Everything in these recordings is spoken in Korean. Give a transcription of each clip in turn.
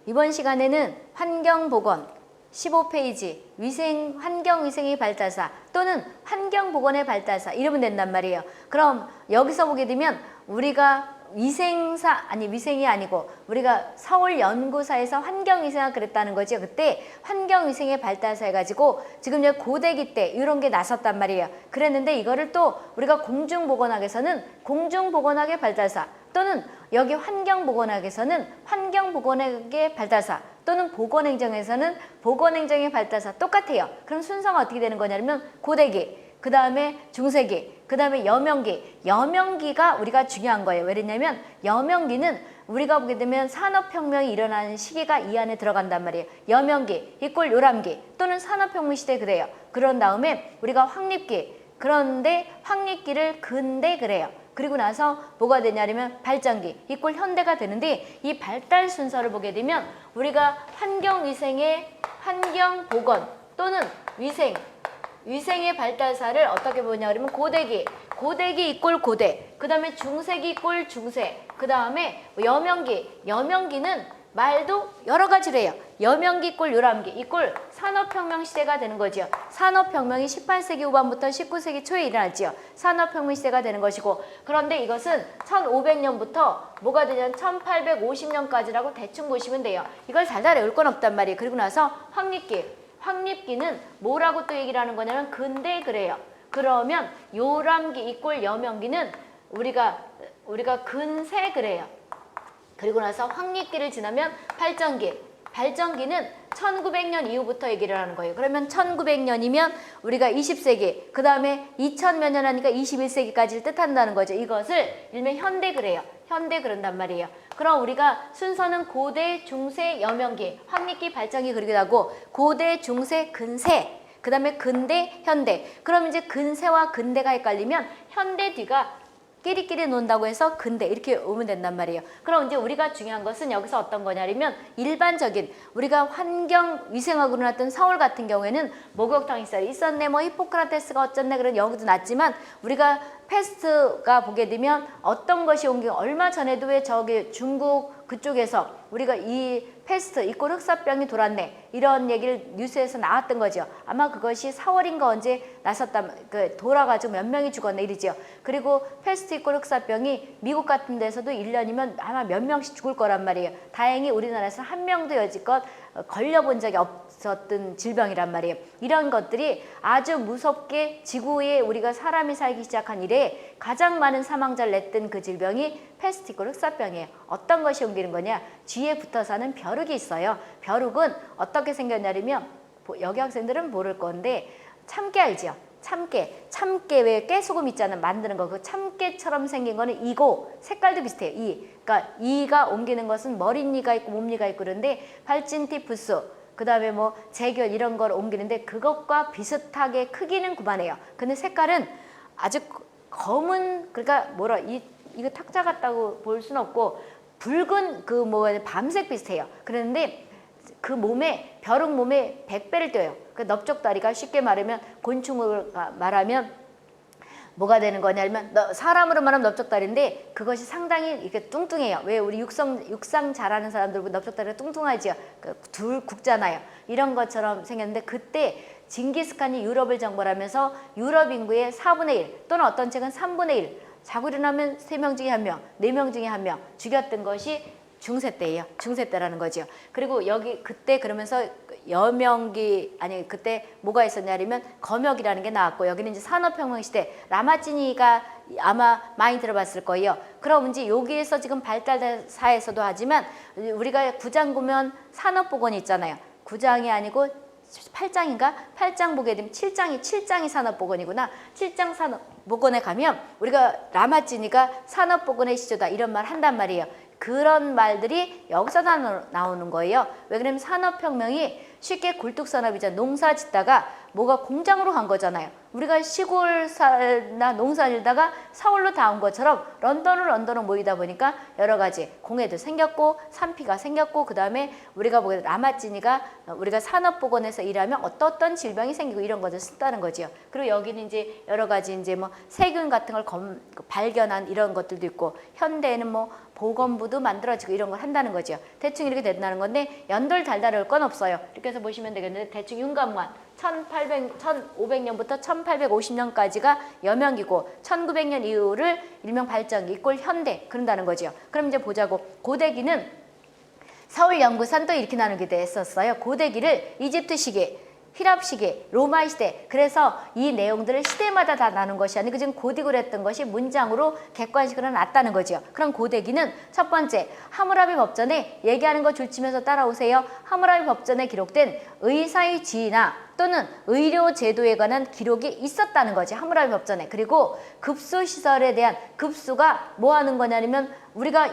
이번 시간에는 환경보건 15페이지 환경위생의 발달사 또는 환경보건의 발달사 이러면 된단 말이에요. 그럼 여기서 보게 되면 우리가 위생이 아니고 우리가 서울연구사에서 환경위생을 그랬다는 거죠. 그때 환경위생의 발달사 해가지고 지금 여기 고대기 때 이런 게 나섰단 말이에요. 그랬는데 이거를 또 우리가 공중보건학에서는 공중보건학의 발달사 또는 여기 환경보건학에서는 환경보건학의 발달사 또는 보건행정에서는 보건행정의 발달사 똑같아요. 그럼 순서가 어떻게 되는 거냐면 고대기, 그 다음에 중세기, 그 다음에 여명기. 여명기가 우리가 중요한 거예요. 왜냐면 여명기는 우리가 보게 되면 산업혁명이 일어나는 시기가 이 안에 들어간단 말이에요. 여명기 이꼴 요람기 또는 산업혁명 시대 그래요. 그런 다음에 우리가 확립기, 그런데 확립기를 근대 그래요. 그리고 나서 뭐가 되냐면 발전기 이꼴 현대가 되는데 이 발달 순서를 보게 되면 우리가 환경위생의 환경보건 또는 위생의 발달사를 어떻게 보냐 그러면 고대기 이꼴 고대, 그 다음에 중세기 이꼴 중세, 그 다음에 여명기는 말도 여러 가지로 해요. 여명기 이꼴 요람기 이꼴 산업혁명 시대가 되는 거죠. 산업혁명이 18세기 후반부터 19세기 초에 일어났지요. 산업혁명 시대가 되는 것이고, 그런데 이것은 1500년부터 뭐가 되냐면 1850년까지라고 대충 보시면 돼요. 이걸 달달 외울 건 없단 말이에요. 그리고 나서 확립기는 뭐라고 또 얘기를 하는 거냐면 근대 그래요. 그러면 요람기 이꼴 여명기는 우리가 근세 그래요. 그리고 나서 확립기를 지나면 발전기는 1900년 이후부터 얘기를 하는 거예요. 그러면 1900년이면 우리가 20세기, 그 다음에 2000몇 년 하니까 21세기까지를 뜻한다는 거죠. 이것을 일명 현대 그래요. 현대 그런단 말이에요. 그럼 우리가 순서는 고대, 중세, 여명기, 확립기, 발전기 그리기도 하고 고대, 중세, 근세, 그 다음에 근대, 현대. 그럼 이제 근세와 근대가 헷갈리면 현대 뒤가 끼리끼리 논다고 해서 근대 이렇게 오면 된단 말이에요. 그럼 이제 우리가 중요한 것은 여기서 어떤 거냐면 일반적인 우리가 환경위생학으로 났던 서울 같은 경우에는 목욕탕 시설이 있었네, 뭐 히포크라테스가 어쩌네, 그런 여기도 났지만 우리가 패스트가 보게 되면 어떤 것이 온 게 얼마 전에도 왜 저기 중국 그쪽에서 우리가 이 패스트 이꼴 흑사병이 돌았네 이런 얘기를 뉴스에서 나왔던 거죠. 아마 그것이 4월인가 언제 돌아가지고 몇 명이 죽었네 이러죠. 그리고 패스트 이꼴 흑사병이 미국 같은 데서도 1년이면 아마 몇 명씩 죽을 거란 말이에요. 다행히 우리나라에서 한 명도 여지껏 걸려본 적이 없었던 질병이란 말이에요. 이런 것들이 아주 무섭게 지구에 우리가 사람이 살기 시작한 이래 가장 많은 사망자를 냈던 그 질병이 패스트 이꼴 흑사병이에요. 어떤 것이 옮기는 거냐? 쥐에 붙어 사는 벼룩이 있어요. 벼룩은 어떻게 생겼냐면 여기 학생들은 모를 건데 참깨 알죠? 참깨 왜 깨소금 있잖아요. 만드는 거. 그 참깨처럼 생긴 거는 이고 색깔도 비슷해요. 그러니까 이가 옮기는 것은 머리니가 있고 몸니가 있고 그런데 발진티푸스 그 다음에 뭐 재결 이런 걸 옮기는데 그것과 비슷하게 크기는 구만해요. 근데 색깔은 아주 검은 그러니까 이거 탁자 같다고 볼 수는 없고 붉은 밤색 비슷해요. 그런데 그 벼룩 몸에 100배를 뛰어요. 그 넓적다리가 쉽게 말하면 곤충을 말하면 뭐가 되는 거냐면 사람으로 말하면 넓적다리인데 그것이 상당히 이렇게 뚱뚱해요. 왜 우리 육상 잘하는 사람들 넓적다리가 뚱뚱하죠. 둘 굵잖아요. 이런 것처럼 생겼는데 그때 징기스칸이 유럽을 정벌하면서 유럽 인구의 4분의 1 또는 어떤 책은 3분의 1 자고 일어나면 3명 중에 1명, 4명 중에 1명 죽였던 것이 중세 때예요. 중세 때라는 거죠. 그리고 여기 그때 그러면서 그때 뭐가 있었냐면 검역이라는 게 나왔고 여기는 이제 산업혁명 시대 라마찌니가 아마 많이 들어봤을 거예요. 그럼 이제 여기에서 지금 발달사에서도 하지만 우리가 9장 보면 산업보건이 있잖아요. 9장이 아니고 8장인가? 8장 보게 되면 7장이 산업보건이구나. 7장 산업보건에 가면 우리가 라마찌니가 산업보건의 시초다 이런 말 한단 말이에요. 그런 말들이 여기서 나오는 거예요. 왜 그러면 산업혁명이 쉽게 굴뚝산업이죠. 농사 짓다가 뭐가 공장으로 간 거잖아요. 우리가 시골 살다 농사 일다가 서울로 다 온 것처럼 런던으로 모이다 보니까 여러 가지 공해도 생겼고 산피가 생겼고 그다음에 우리가 보게 라마찌니가 우리가 산업보건에서 일하면 어떤 질병이 생기고 이런 것을 쓴다는 거지요. 그리고 여기는 이제 여러 가지 이제 뭐 세균 같은 걸 발견한 이런 것들도 있고 현대에는 뭐 보건부도 만들어지고 이런 걸 한다는 거죠. 대충 이렇게 된다는 건데 연돌 달달할 건 없어요. 이렇게 해서 보시면 되겠는데 대충 윤곽만 1500년부터 1850년까지가 여명기고 1900년 이후를 일명 발전기 이꼴 현대 그런다는 거죠. 그럼 이제 보자고. 고대기는 서울연구선 또 이렇게 나누게 됐었어요. 고대기를 이집트 시기, 히랍 시기, 로마 시대. 그래서 이 내용들을 시대마다 다 나눈 것이 아니고 지금 고딕으로 했던 것이 문장으로 객관식으로 놨다는 거죠. 그럼 고대기는 첫 번째 하무라비 법전에 얘기하는 거 줄치면서 따라오세요. 하무라비 법전에 기록된 의사의 지위나 또는 의료 제도에 관한 기록이 있었다는 거지. 하무라비 법전에. 그리고 급수 시설에 대한 급수가 뭐 하는 거냐면 우리가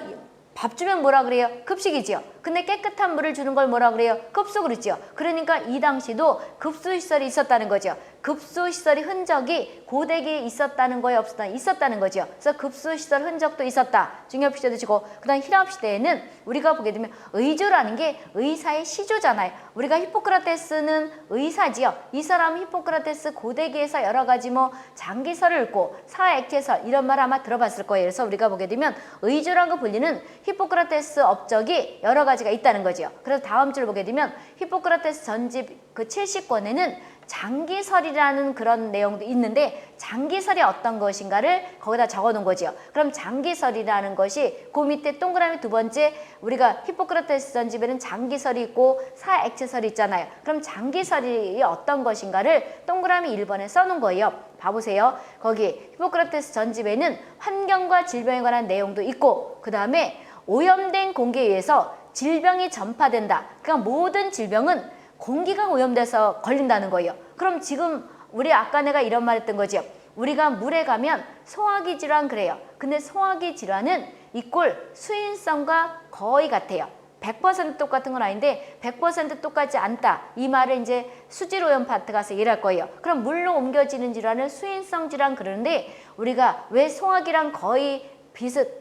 밥 주면 뭐라 그래요? 급식이지요. 근데 깨끗한 물을 주는 걸 뭐라 그래요? 급수 그러지요. 그러니까 이 당시도 급수시설이 있었다는 거죠. 급수시설이 흔적이 고대기에 있었다는 거에 없었다? 있었다는 거죠. 그래서 급수시설 흔적도 있었다. 중엽시대도 지고 그다음 히랍시대에는 우리가 보게 되면 의조라는 게 의사의 시조잖아요. 우리가 히포크라테스는 의사지요. 이 사람 히포크라테스 고대기에서 여러 가지 뭐 장기설을 읽고 사액체설 이런 말 아마 들어봤을 거예요. 그래서 우리가 보게 되면 의조라고 불리는 히포크라테스 업적이 여러 가지가 있다는 거죠. 그래서 다음 줄 보게 되면 히포크라테스 전집 그 70권에는 장기설이라는 그런 내용도 있는데 장기설이 어떤 것인가를 거기다 적어 놓은 거죠. 그럼 장기설이라는 것이 그 밑에 동그라미 두 번째 우리가 히포크라테스 전집에는 장기설이 있고 사액체설이 있잖아요. 그럼 장기설이 어떤 것인가를 동그라미 1번에 써놓은 거예요. 봐보세요. 거기 히포크라테스 전집에는 환경과 질병에 관한 내용도 있고 그 다음에 오염된 공기에 의해서 질병이 전파된다. 그러니까 모든 질병은 공기가 오염돼서 걸린다는 거예요. 그럼 지금 우리 아까 내가 이런 말 했던 거죠. 우리가 물에 가면 소화기 질환 그래요. 근데 소화기 질환은 이꼴 수인성과 거의 같아요. 100% 똑같은 건 아닌데 100% 똑같지 않다. 이 말을 이제 수질 오염 파트 가서 일할 거예요. 그럼 물로 옮겨지는 질환은 수인성 질환 그러는데 우리가 왜 소화기랑 거의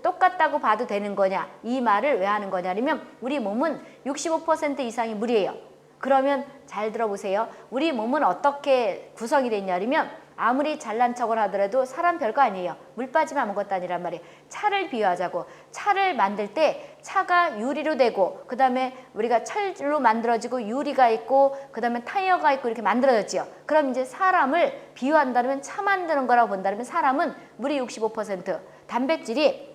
똑같다고 봐도 되는 거냐? 이 말을 왜 하는 거냐면 우리 몸은 65% 이상이 물이에요. 그러면 잘 들어보세요. 우리 몸은 어떻게 구성이 되어 있냐면 아무리 잘난 척을 하더라도 사람 별거 아니에요. 물 빠지면 아무것도 아니란 말이에요. 차를 비유하자고. 차를 만들 때 차가 유리로 되고 그 다음에 우리가 철로 만들어지고 유리가 있고 그 다음에 타이어가 있고 이렇게 만들어졌지요. 그럼 이제 사람을 비유한다면 차 만드는 거라고 본다면 사람은 물이 65%, 단백질이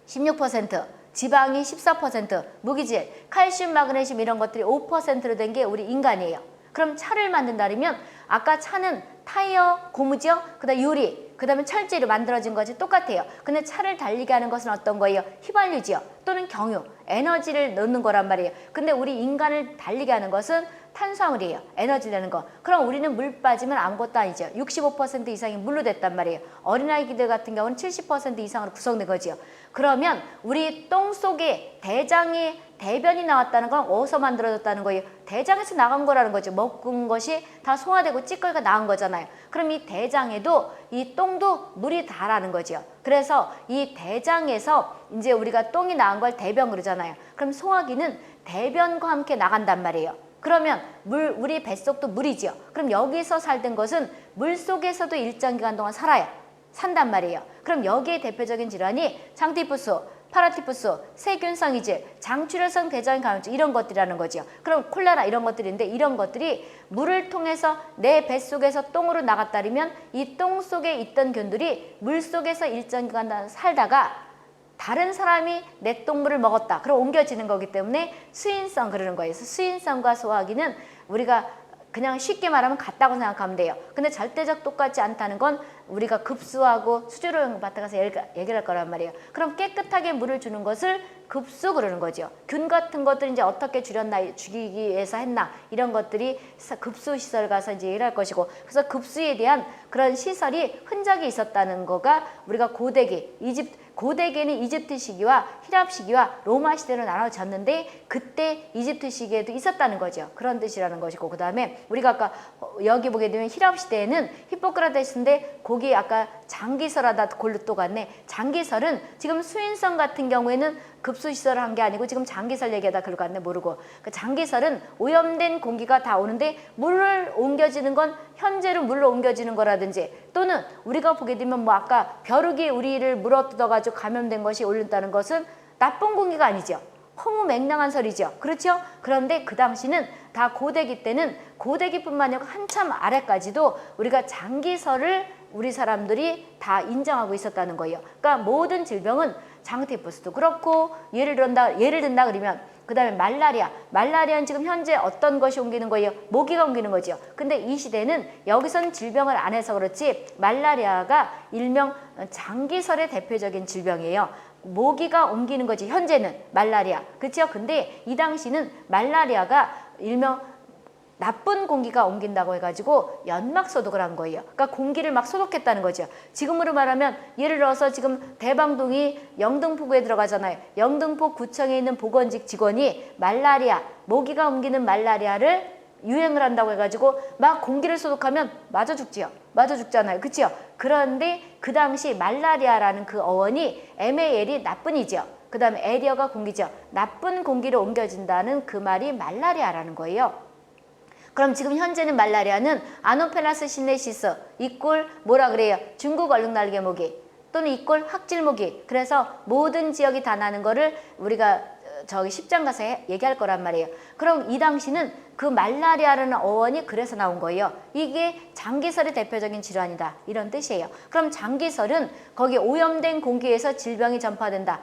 16%, 지방이 14%, 무기질, 칼슘, 마그네슘 이런 것들이 5%로 된 게 우리 인간이에요. 그럼 차를 만든다면 아까 차는 타이어, 고무죠? 그다음 유리, 그다음에 철제로 만들어진 것이 똑같아요. 근데 차를 달리게 하는 것은 어떤 거예요? 휘발유지요. 또는 경유, 에너지를 넣는 거란 말이에요. 근데 우리 인간을 달리게 하는 것은 탄수화물이에요. 에너지 내는 거. 그럼 우리는 물 빠지면 아무것도 아니죠. 65% 이상이 물로 됐단 말이에요. 어린아이들 같은 경우는 70% 이상으로 구성된 거지요. 그러면 우리 똥 속에 대변이 나왔다는 건 어디서 만들어졌다는 거예요? 대장에서 나간 거라는 거죠. 먹은 것이 다 소화되고 찌꺼기가 나온 거잖아요. 그럼 이 대장에도 이 똥도 물이 다라는 거죠. 그래서 이 대장에서 이제 우리가 똥이 나온 걸 대변 그러잖아요. 그럼 소화기는 대변과 함께 나간단 말이에요. 그러면 우리 뱃속도 물이지요. 그럼 여기서 살던 것은 물 속에서도 일정 기간 동안 산단 말이에요. 그럼 여기에 대표적인 질환이 장티푸스, 파라티푸스, 세균성 이질, 장출혈성 대장암 감염증 이런 것들이라는 거죠. 그럼 콜레라 이런 것들인데 이런 것들이 물을 통해서 내 뱃속에서 똥으로 나갔다면 이 똥 속에 있던 균들이 물 속에서 일정 기간 살다가 다른 사람이 내 똥물을 먹었다. 그럼 옮겨지는 거기 때문에 수인성 그러는 거예요. 수인성과 소화기는 우리가 그냥 쉽게 말하면 같다고 생각하면 돼요. 근데 절대적 똑같지 않다는 건 우리가 급수하고 수질오염 밭에 가서 얘기를 할 거란 말이에요. 그럼 깨끗하게 물을 주는 것을 급수 그러는 거죠. 균 같은 것들 이제 어떻게 죽이기 위해서 했나 이런 것들이 급수 시설 가서 이제 얘기를 할 것이고, 그래서 급수에 대한 그런 시설이 흔적이 있었다는 거가 우리가 고대기에는 이집트 시기와 히랍 시기와 로마 시대로 나눠졌는데 그때 이집트 시기에도 있었다는 거죠. 그런 뜻이라는 것이고, 그 다음에 우리가 아까 여기 보게 되면 히랍 시대에는 히포크라테스인데 거기 아까 장기설하다 골로 또 갔네. 장기설은 지금 수인성 같은 경우에는 급수시설을 한 게 아니고 지금 장기설 얘기하다 글로 갔네. 모르고. 그 장기설은 오염된 공기가 다 오는데 물을 옮겨지는 건 현재로 물로 옮겨지는 거라든지, 또는 우리가 보게 되면 뭐 아까 벼룩이 우리를 물어뜯어가지고 감염된 것이 올린다는 것은 나쁜 공기가 아니죠. 허무맹랑한 설이죠. 그렇죠? 그런데 그 당시는 다 고대기 때는 고대기뿐만 아니라 한참 아래까지도 우리가 장기설을 우리 사람들이 다 인정하고 있었다는 거예요. 그러니까 모든 질병은 장티푸스도 그렇고, 예를 든다 그러면 그 다음에 말라리아는 지금 현재 어떤 것이 옮기는 거예요? 모기가 옮기는 거죠. 근데 이 시대는 여기선 질병을 안 해서 그렇지 말라리아가 일명 장기설의 대표적인 질병이에요. 모기가 옮기는 거지 현재는 말라리아. 그렇죠? 근데 이 당시는 말라리아가 일명 나쁜 공기가 옮긴다고 해가지고 연막 소독을 한 거예요. 그러니까 공기를 막 소독했다는 거죠. 지금으로 말하면 예를 들어서 지금 대방동이 영등포구에 들어가잖아요. 영등포 구청에 있는 보건직 직원이 모기가 옮기는 말라리아를 유행을 한다고 해가지고 막 공기를 소독하면 맞아 죽지요. 맞아 죽잖아요. 그치요? 그런데 그 당시 말라리아라는 그 어원이 MAL이 나쁜이죠. 그 다음에 에리어가 공기죠. 나쁜 공기를 옮겨진다는 그 말이 말라리아라는 거예요. 그럼 지금 현재는 말라리아는 아노펠라스 시네시스 이꼴 뭐라 그래요? 중국 얼룩날개 모기 또는 이꼴 확질모기. 그래서 모든 지역이 다 나는 거를 우리가 저기 10장 가서 얘기할 거란 말이에요. 그럼 이 당시는 그 말라리아라는 어원이 그래서 나온 거예요. 이게 장기설의 대표적인 질환이다 이런 뜻이에요. 그럼 장기설은 거기 오염된 공기에서 질병이 전파된다.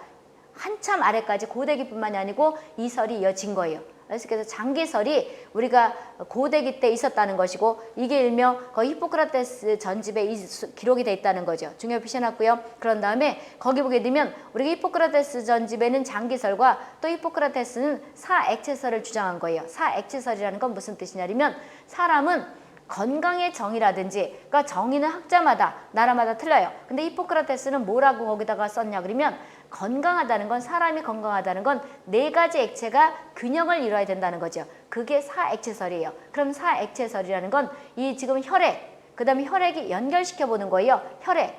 한참 아래까지 고대기뿐만이 아니고 이 설이 이어진 거예요. 그래서 장기설이 우리가 고대기 때 있었다는 것이고, 이게 일명 거의 히포크라테스 전집에 기록이 돼 있다는 거죠. 중요 표시해놨고요. 그런 다음에 거기 보게 되면 우리가 히포크라테스 전집에는 장기설과 또 히포크라테스는 사액체설을 주장한 거예요. 사액체설이라는 건 무슨 뜻이냐면 사람은 건강의 정의라든지, 그러니까 정의는 학자마다 나라마다 틀려요. 근데 히포크라테스는 뭐라고 거기다가 썼냐 그러면 건강하다는 건, 사람이 건강하다는 건 네 가지 액체가 균형을 이루어야 된다는 거죠. 그게 사액체설이에요. 그럼 사액체설이라는 건 이 지금 혈액, 그 다음에 혈액이 연결시켜 보는 거예요. 혈액,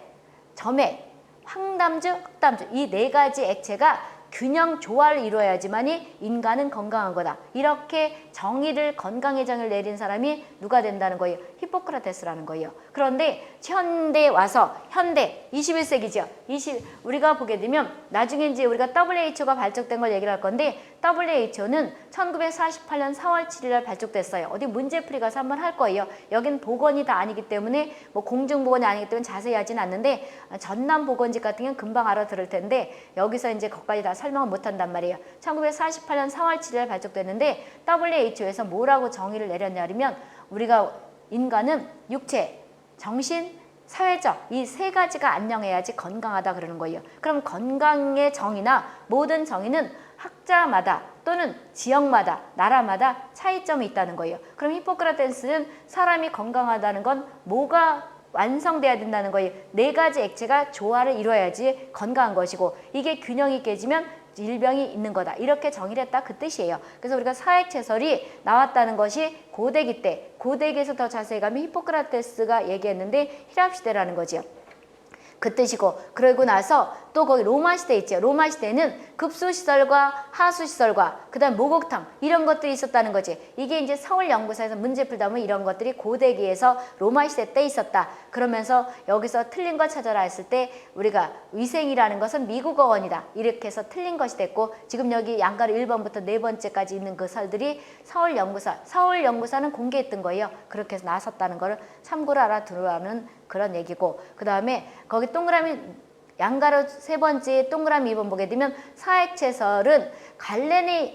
점액, 황담주, 흑담주 이 네 가지 액체가 균형 조화를 이루어야지만이 인간은 건강한 거다. 이렇게 정의를, 건강의 정의를 내린 사람이 누가 된다는 거예요? 히포크라테스라는 거예요. 그런데 현대에 와서, 현대 21세기죠. 우리가 보게 되면 나중에 이제 우리가 WHO가 발족된 걸 얘기를 할 건데, WHO는 1948년 4월 7일 날 발족됐어요. 어디 문제풀이 가서 한번 할 거예요. 여긴 보건이 다 아니기 때문에, 뭐 공중보건이 아니기 때문에 자세히 하진 않는데, 전남 보건직 같은 경우는 금방 알아들을 텐데 여기서 이제 거기까지 다 설명을 못 한단 말이에요. 1948년 4월 7일 발족됐는데 WHO에서 뭐라고 정의를 내렸냐면, 우리가 인간은 육체, 정신, 사회적 이 세 가지가 안녕해야지 건강하다 그러는 거예요. 그럼 건강의 정의나 모든 정의는 학자마다 또는 지역마다, 나라마다 차이점이 있다는 거예요. 그럼 히포크라테스는 사람이 건강하다는 건 뭐가 완성돼야 된다는 거예요. 네 가지 액체가 조화를 이루어야지 건강한 것이고, 이게 균형이 깨지면 질병이 있는 거다. 이렇게 정의를 했다 그 뜻이에요. 그래서 우리가 사액체설이 나왔다는 것이 고대기 때, 고대기에서 더 자세히 가면 히포크라테스가 얘기했는데 히랍 시대라는 거죠. 그 뜻이고, 그러고 나서 또 거기 로마 시대 있죠. 로마 시대는 급수시설과 하수시설과 그 다음 목욕탕 이런 것들이 있었다는 거지. 이게 이제 서울연구소에서 문제 풀다 보면 이런 것들이 고대기에서 로마 시대 때 있었다. 그러면서 여기서 틀린 거 찾아라 했을 때 우리가 위생이라는 것은 미국 어원이다. 이렇게 해서 틀린 것이 됐고, 지금 여기 양가로 1번부터 4번째까지 있는 그 설들이 서울연구사는 공개했던 거예요. 그렇게 해서 나섰다는 거를 참고로 알아두라는 그런 얘기고, 그 다음에 거기 동그라미 양가로 3번째 동그라미 2번 보게 되면 사액체설은 갈렌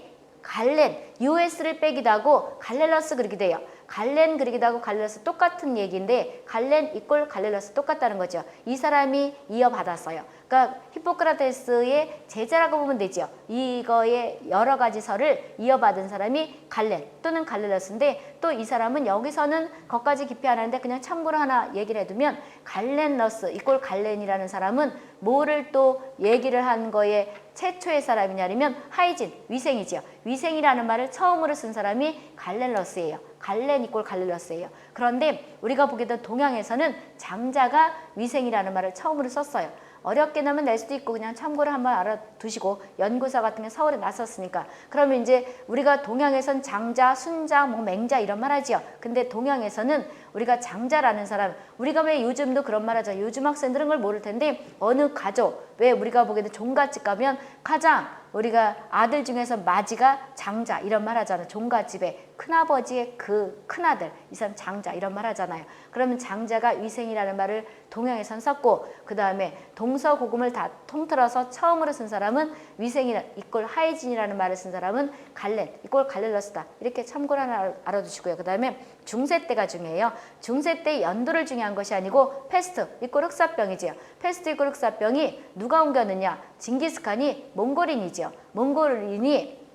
US를 빼기도 하고 갈렐러스 그렇게 돼요. 갈렌 그리기도 갈렐러스 똑같은 얘기인데 갈렌 이꼴 갈렐러스 똑같다는 거죠. 이 사람이 이어받았어요. 그러니까 히포크라테스의 제자라고 보면 되죠. 이거의 여러 가지 설을 이어받은 사람이 갈렌 또는 갈렐러스인데 또 이 사람은 여기서는 거기까지 깊이 안 하는데 그냥 참고로 하나 얘기를 해두면 갈렌러스 이꼴 갈렌이라는 사람은 뭐를 또 얘기를 한 거에 최초의 사람이냐면 하이진, 위생이죠. 위생이라는 말을 처음으로 쓴 사람이 갈렐러스예요. 갈렌 이꼴 갈렐러스예요. 그런데 우리가 보게 된 동양에서는 장자가 위생이라는 말을 처음으로 썼어요. 어렵게 나면 낼 수도 있고 그냥 참고로 한번 알아두시고 연구사 같은 게 서울에 났었으니까 그러면 이제 우리가 동양에선 장자, 순자, 뭐 맹자 이런 말 하지요. 근데 동양에서는 우리가 장자라는 사람 우리가 왜 요즘도 그런 말 하죠. 요즘 학생들은 그걸 모를 텐데 어느 가족 왜 우리가 보게 된 종갓집 가면 가장 우리가 아들 중에서 마지가 장자 이런 말 하잖아요. 종갓집에 큰아버지의 그 큰아들 이 사람 장자 이런 말 하잖아요. 그러면 장자가 위생이라는 말을 동양에선 썼고 그 다음에 동서고금을 다 통틀어서 처음으로 쓴 사람은 위생이라 이꼴 하이진이라는 말을 쓴 사람은 갈렌 이꼴 갈렐러스다. 이렇게 참고로 하나 알아두시고요. 그 다음에 중세 때가 중요해요. 중세 때 연도를 중요한 것이 아니고 패스트 이꼴 흑사병이지요. 패스트 이꼴 흑사병이 누가 옮겼느냐? 징기스칸이 몽골인이죠. 몽골인이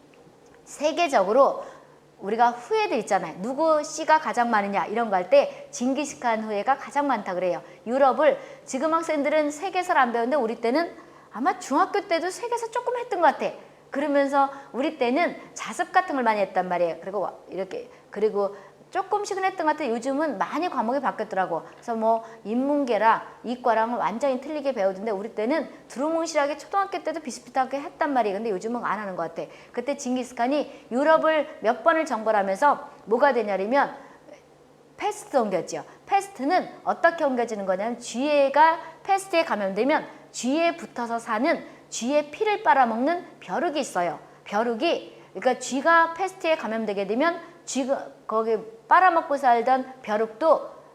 세계적으로 우리가 후예들 있잖아요. 누구 씨가 가장 많으냐 이런 거 할 때 징기스칸 후예가 가장 많다 그래요. 유럽을 지금 학생들은 세계사를 안 배우는데 우리 때는 아마 중학교 때도 세계사 조금 했던 것 같아. 그러면서 우리 때는 자습 같은 걸 많이 했단 말이에요. 그리고 조금씩은 했던 것 같아요. 요즘은 많이 과목이 바뀌었더라고. 그래서 뭐 인문계랑 이과랑은 완전히 틀리게 배우던데 우리 때는 두루뭉실하게 초등학교 때도 비슷비슷하게 했단 말이에요. 근데 요즘은 안 하는 것 같아. 그때 징기스칸이 유럽을 몇 번을 정벌하면서 뭐가 되냐면 패스트 옮겼죠. 패스트는 어떻게 옮겨지는 거냐면 쥐가 패스트에 감염되면 쥐에 붙어서 사는 쥐의 피를 빨아먹는 벼룩이 있어요. 벼룩이 그러니까 쥐가 패스트에 감염되게 되면 쥐가 거기 빨아먹고 살던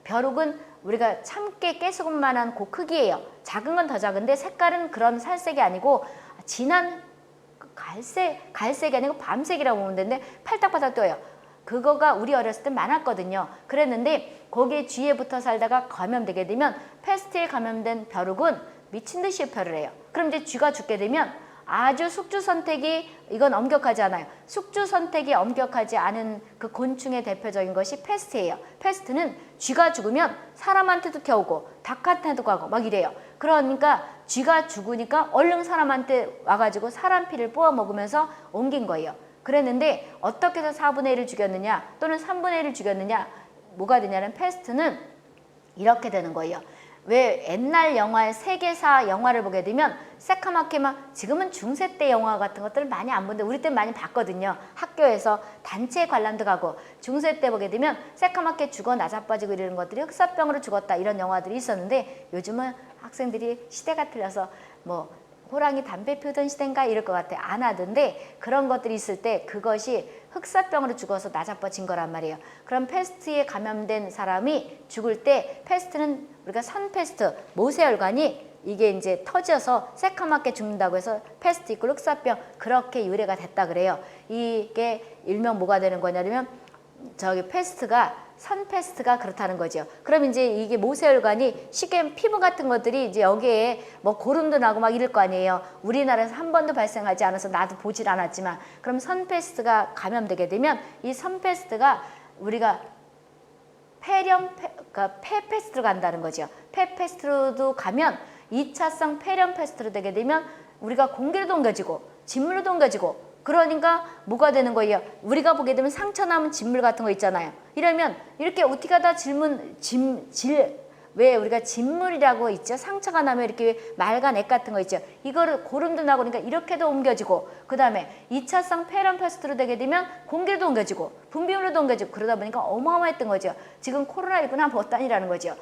벼룩은 우리가 참깨 깨소금만한 그 크기예요. 작은 건 더 작은데 색깔은 그런 살색이 아니고 진한 갈색이 아니고 밤색이라고 보면 되는데 팔딱팔딱 떠요. 그거가 우리 어렸을 때 많았거든요. 그랬는데 거기에 쥐에 붙어 살다가 감염되게 되면 패스트에 감염된 벼룩은 미친 듯이 흡혈을 해요. 그럼 이제 쥐가 죽게 되면 아주 숙주 선택이 이건 엄격하지 않아요. 숙주 선택이 엄격하지 않은 그 곤충의 대표적인 것이 패스트예요. 패스트는 쥐가 죽으면 사람한테도 겨우고 닭한테도 가고 막 이래요. 그러니까 쥐가 죽으니까 얼른 사람한테 와가지고 사람 피를 뽑아 먹으면서 옮긴 거예요. 그랬는데 어떻게 해서 4분의 1을 죽였느냐 또는 3분의 1을 죽였느냐 뭐가 되냐면 패스트는 이렇게 되는 거예요. 왜 옛날 영화의 세계사 영화를 보게 되면 새카맣게 막 지금은 중세 때 영화 같은 것들을 많이 안 보는데 우리 때 많이 봤거든요. 학교에서 단체 관람도 가고 중세 때 보게 되면 새카맣게 죽어 나자빠지고 이러는 것들이 흑사병으로 죽었다 이런 영화들이 있었는데 요즘은 학생들이 시대가 틀려서 뭐 호랑이 담배 피우던 시대인가 이럴 것 같아. 안 하던데 그런 것들이 있을 때 그것이 흑사병으로 죽어서 나자빠진 거란 말이에요. 그럼 패스트에 감염된 사람이 죽을 때 패스트는 우리가 선패스트, 모세혈관이 이게 이제 터져서 새카맣게 죽는다고 해서 패스트 이꼴 흑사병 그렇게 유래가 됐다 그래요. 이게 일명 뭐가 되는 거냐면 저기 패스트가 선패스트가 그렇다는 거죠. 그럼 이제 이게 모세혈관이 쉽게 피부 같은 것들이 이제 여기에 뭐 고름도 나고 막 이럴 거 아니에요. 우리나라에서 한 번도 발생하지 않아서 나도 보질 않았지만 그럼 선패스트가 감염되게 되면 이 선패스트가 우리가 그러니까 폐패스트로 간다는 거죠. 폐패스트로도 가면 2차성 폐렴 패스트로 되게 되면 우리가 공기로도 옮겨지고 진물로도 옮겨지고 그러니까 뭐가 되는 거예요? 우리가 보게 되면 상처 남은 진물 같은 거 있잖아요. 이러면 이렇게 어떻게 하다 왜 우리가 진물이라고 있죠? 상처가 나면 이렇게 맑은 액 같은 거 있죠? 이거를 고름도 나고 그러니까 이렇게도 옮겨지고 그 다음에 2차성 폐렴 패스트로 되게 되면 공기로도 옮겨지고 분비물로도 옮겨지고 그러다 보니까 어마어마했던 거죠. 지금 코로나19는 한 보따니라는 거죠.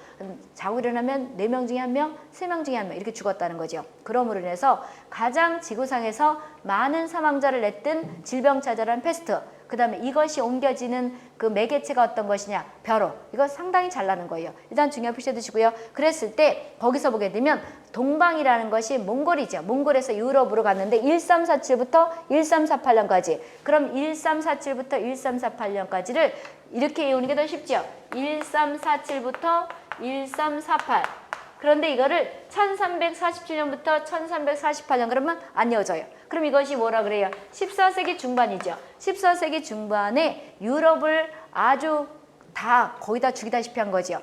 자고 일어나면 4명 중에 1명, 3명 중에 1명 이렇게 죽었다는 거죠. 그러므로 인해서 가장 지구상에서 많은 사망자를 냈던 질병 차별한 패스트 그 다음에 이것이 옮겨지는 그 매개체가 어떤 것이냐, 벼로. 이거 상당히 잘 나는 거예요. 일단 중요한 표시해 두시고요. 그랬을 때 거기서 보게 되면 동방이라는 것이 몽골이죠. 몽골에서 유럽으로 갔는데 1347부터 1348년까지. 그럼 1347부터 1348년까지를 이렇게 외우는 게 더 쉽죠. 1347부터 1348. 그런데 이거를 1347년부터 1348년 그러면 안 이어져요. 그럼 이것이 뭐라 그래요? 14세기 중반이죠. 14세기 중반에 유럽을 아주 다 거의 다 죽이다시피 한 거죠.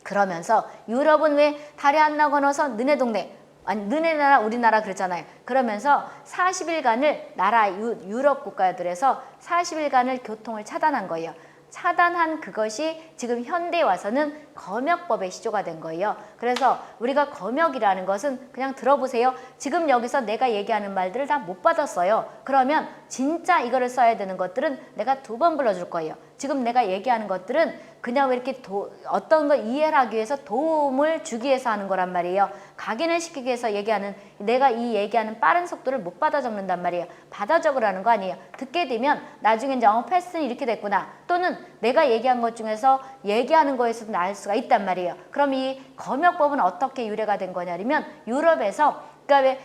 그러면서 유럽은 왜 달에 안 나고 나서 너네 동네, 아니 너네 나라 우리나라 그랬잖아요. 그러면서 40일간을 유럽 국가들에서 40일간을 교통을 차단한 거예요. 차단한 그것이 지금 현대에 와서는 검역법의 시조가 된 거예요. 그래서 우리가 검역이라는 것은 그냥 들어보세요. 지금 여기서 내가 얘기하는 말들을 다 못 받았어요. 그러면 진짜 이거를 써야 되는 것들은 내가 2번 불러줄 거예요. 지금 내가 얘기하는 것들은 그냥 왜 이렇게 어떤 걸 이해를 하기 위해서 도움을 주기 위해서 하는 거란 말이에요. 각인을 시키기 위해서 얘기하는, 내가 이 얘기하는 빠른 속도를 못 받아 적는단 말이에요. 받아 적으라는 거 아니에요. 듣게 되면 나중에 이제 패스는 이렇게 됐구나. 또는 내가 얘기한 것 중에서 얘기하는 거에서도 나을 수가 있단 말이에요. 그럼 이 검역법은 어떻게 유래가 된 거냐면 유럽에서, 그러니까 왜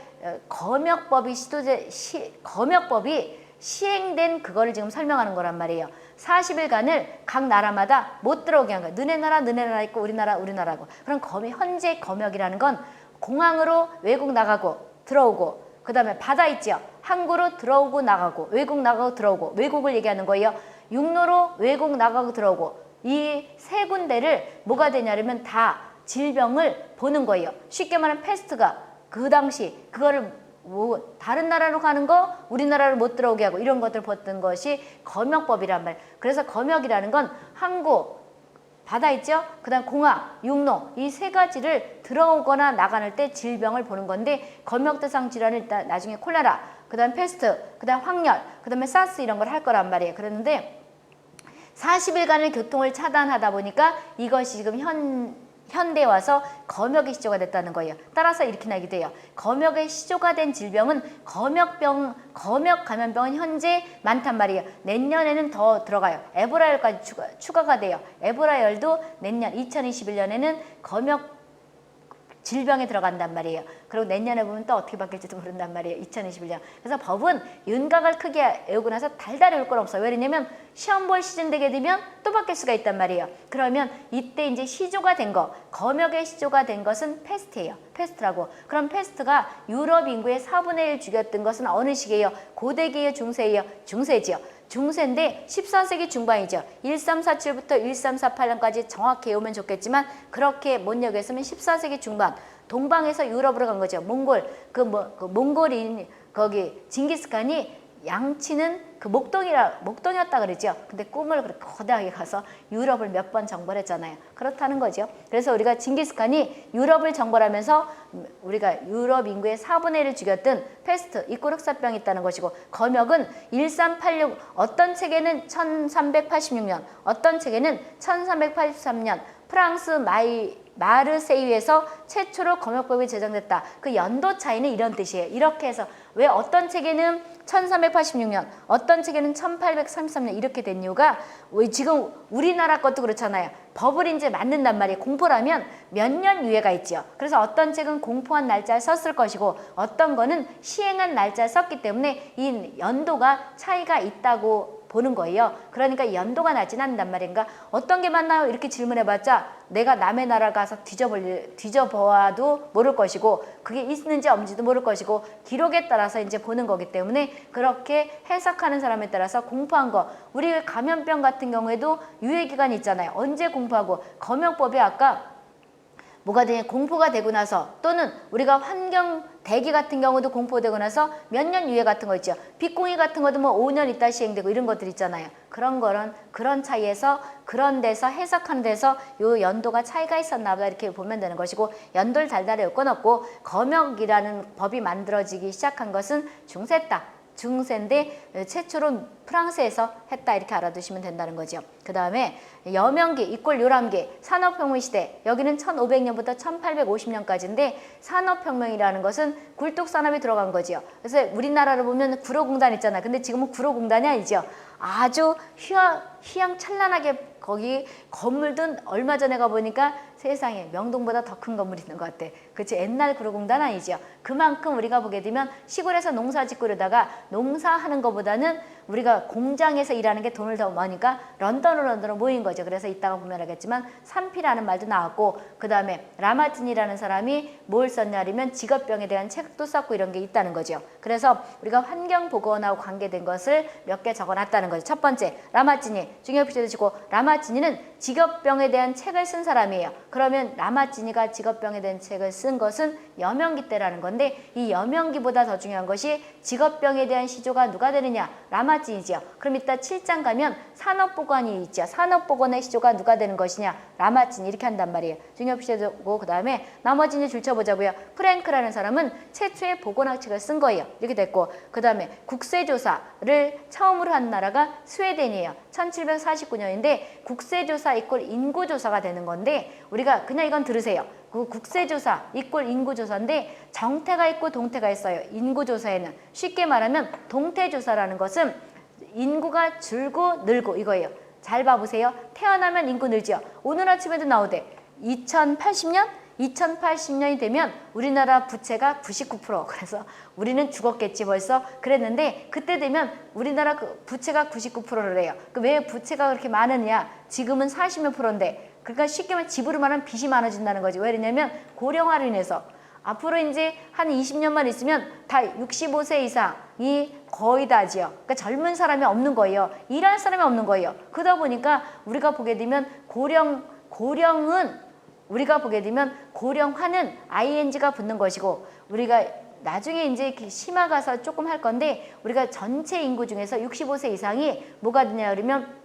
검역법이 시행된 그거를 지금 설명하는 거란 말이에요. 40일간을 각 나라마다 못 들어오게 한 거예요. 너네 나라 있고 우리나라고. 그럼 현재 검역이라는 건 공항으로 외국 나가고 들어오고, 그 다음에 바다 있죠. 항구로 들어오고 나가고, 외국 나가고 들어오고, 외국을 얘기하는 거예요. 육로로 외국 나가고 들어오고, 이 세 군데를 뭐가 되냐면 다 질병을 보는 거예요. 쉽게 말하면 패스트가 그 당시 그거를 다른 나라로 가는 거 우리나라로 못 들어오게 하고 이런 것들을 봤던 것이 검역법이란 말이에요. 그래서 검역이라는 건 항구, 바다 있죠? 그 다음 공항, 육로, 이 세 가지를 들어오거나 나가는 때 질병을 보는 건데, 검역 대상 질환은 일단 나중에 콜레라, 그 다음 패스트, 그 다음 황열, 그 다음에 사스 이런 걸 할 거란 말이에요. 그랬는데 40일간의 교통을 차단하다 보니까 이것이 지금 현대에 와서 검역의 시조가 됐다는 거예요. 따라서 이렇게 나게 돼요. 검역의 시조가 된 질병은 검역 감염병은 현재 많단 말이에요. 내년에는 더 들어가요. 에보라열까지 추가가 돼요. 에보라열도 내년 2021년에는 검역 질병에 들어간단 말이에요. 그리고 내년에 보면 또 어떻게 바뀔지도 모른단 말이에요. 2021년. 그래서 법은 윤곽을 크게 외우고 나서 달달이 올 건 없어요. 왜냐면 시험 볼 시즌 되게 되면 또 바뀔 수가 있단 말이에요. 그러면 이때 이제 시조가 된 거, 검역의 시조가 된 것은 패스트예요. 패스트라고. 그럼 패스트가 유럽 인구의 4분의 1 죽였던 것은 어느 시기예요? 고대기예요? 중세예요? 중세지요. 중세인데 14세기 중반이죠. 1347부터 1348년까지 정확히 외우면 좋겠지만 그렇게 못 여겼으면 14세기 중반 동방에서 유럽으로 간 거죠. 몽골인 거기 징기스칸이 양치는 그 목동이었다 그러죠. 근데 꿈을 그렇게 거대하게 가서 유럽을 몇 번 정벌 했잖아요. 그렇다는 거죠. 그래서 우리가 징기스칸이 유럽을 정벌하면서 우리가 유럽 인구의 4분의 1을 죽였던 패스트, 입구 흑사병이 있다는 것이고, 검역은 1386, 어떤 책에는 1386년, 어떤 책에는 1383년 프랑스 마르세유에서 최초로 검역법이 제정됐다. 그 연도 차이는 이런 뜻이에요. 이렇게 해서 왜 어떤 책에는 1386년, 어떤 책에는 1833년 이렇게 된 이유가 지금 우리나라 것도 그렇잖아요. 법을 이제 만든단 말이에요. 공포라면 몇 년 유예가 있죠. 그래서 어떤 책은 공포한 날짜를 썼을 것이고 어떤 거는 시행한 날짜를 썼기 때문에 이 연도가 차이가 있다고 보는 거예요. 그러니까 연도가 나진 않는단 말인가. 어떤 게 맞나요? 이렇게 질문해봤자 내가 남의 나라 가서 뒤져보아도 모를 것이고 그게 있는지 없는지도 모를 것이고 기록에 따라서 이제 보는 거기 때문에 그렇게 해석하는 사람에 따라서 공포한 거, 우리 감염병 같은 경우에도 유예기간이 있잖아요. 언제 공포하고, 검역법이 아까 뭐가 되냐, 공포가 되고 나서, 또는 우리가 환경 대기 같은 경우도 공포되고 나서 몇 년 유예 같은 거 있죠. 빛공이 같은 것도 뭐 5년 있다 시행되고 이런 것들 있잖아요. 그런 차이에서 그런 데서 해석하는 데서 요 연도가 차이가 있었나 보다 이렇게 보면 되는 것이고, 연도를 달달이 엮어놓고 검역이라는 법이 만들어지기 시작한 것은 중세 중세인데 최초로 프랑스에서 했다 이렇게 알아두시면 된다는 거죠. 그 다음에 여명기 이꼴 요람기 산업혁명 시대 여기는 1500년부터 1850년까지인데 산업혁명이라는 것은 굴뚝산업이 들어간 거죠. 그래서 우리나라로 보면 구로공단 있잖아요. 근데 지금은 구로공단이 아니죠. 아주 휘황찬란하게 거기 건물든 얼마 전에 가보니까 세상에 명동보다 더 큰 건물이 있는 것 같아. 그치? 옛날 구로공단 아니죠. 그만큼 우리가 보게 되면 시골에서 농사 짓고 그러다가 농사하는 것보다는 우리가 공장에서 일하는 게 돈을 더 많으니까 런던으로 모인 거죠. 그래서 이따가 보면 알겠지만 산피라는 말도 나왔고 그 다음에 라마틴이라는 사람이 뭘 썼냐면 직업병에 대한 책도 썼고 이런 게 있다는 거죠. 그래서 우리가 환경보건하고 관계된 것을 몇 개 적어놨다는 거죠. 첫 번째 라마틴이 중요히 주시고 라마틴이는 직업병에 대한 책을 쓴 사람이에요. 그러면 라마틴이가 직업병에 대한 책을 쓴 것은 여명기 때라는 건데 이 여명기보다 더 중요한 것이 직업병에 대한 시조가 누가 되느냐? 라마틴이죠. 그럼 이따 7장 가면 산업보건이 있죠. 산업보건의 시조가 누가 되는 것이냐? 라마틴 이렇게 한단 말이에요. 중요히 주시고 그 다음에 나머지 이제 줄쳐보자고요. 프랭크라는 사람은 최초의 보건학책을 쓴 거예요. 이렇게 됐고 그 다음에 국세조사를 처음으로 한 나라가 스웨덴이에요. 1749년인데 국세조사 이꼴 인구조사가 되는 건데 우리가 그냥 이건 들으세요. 그 국세조사 이꼴 인구조사인데 정태가 있고 동태가 있어요. 인구조사에는 쉽게 말하면 동태조사라는 것은 인구가 줄고 늘고 이거예요. 잘 봐보세요. 태어나면 인구 늘죠. 오늘 아침에도 나오대. 2080년이 되면 우리나라 부채가 99%. 그래서 우리는 죽었겠지 벌써 그랬는데 그때 되면 우리나라 그 부채가 99%래요. 왜 부채가 그렇게 많으냐? 지금은 40몇 %인데 그러니까 쉽게 말하면 집으로 말하면 빚이 많아진다는 거지. 왜 그러냐면 고령화로 인해서 앞으로 이제 한 20년만 있으면 다 65세 이상이 거의 다지요. 그러니까 젊은 사람이 없는 거예요. 일할 사람이 없는 거예요. 그러다 보니까 우리가 보게 되면 고령은 우리가 보게 되면 고령화는 ing가 붙는 것이고 우리가 나중에 이제 심화 가서 조금 할 건데 우리가 전체 인구 중에서 65세 이상이 뭐가 되냐 그러면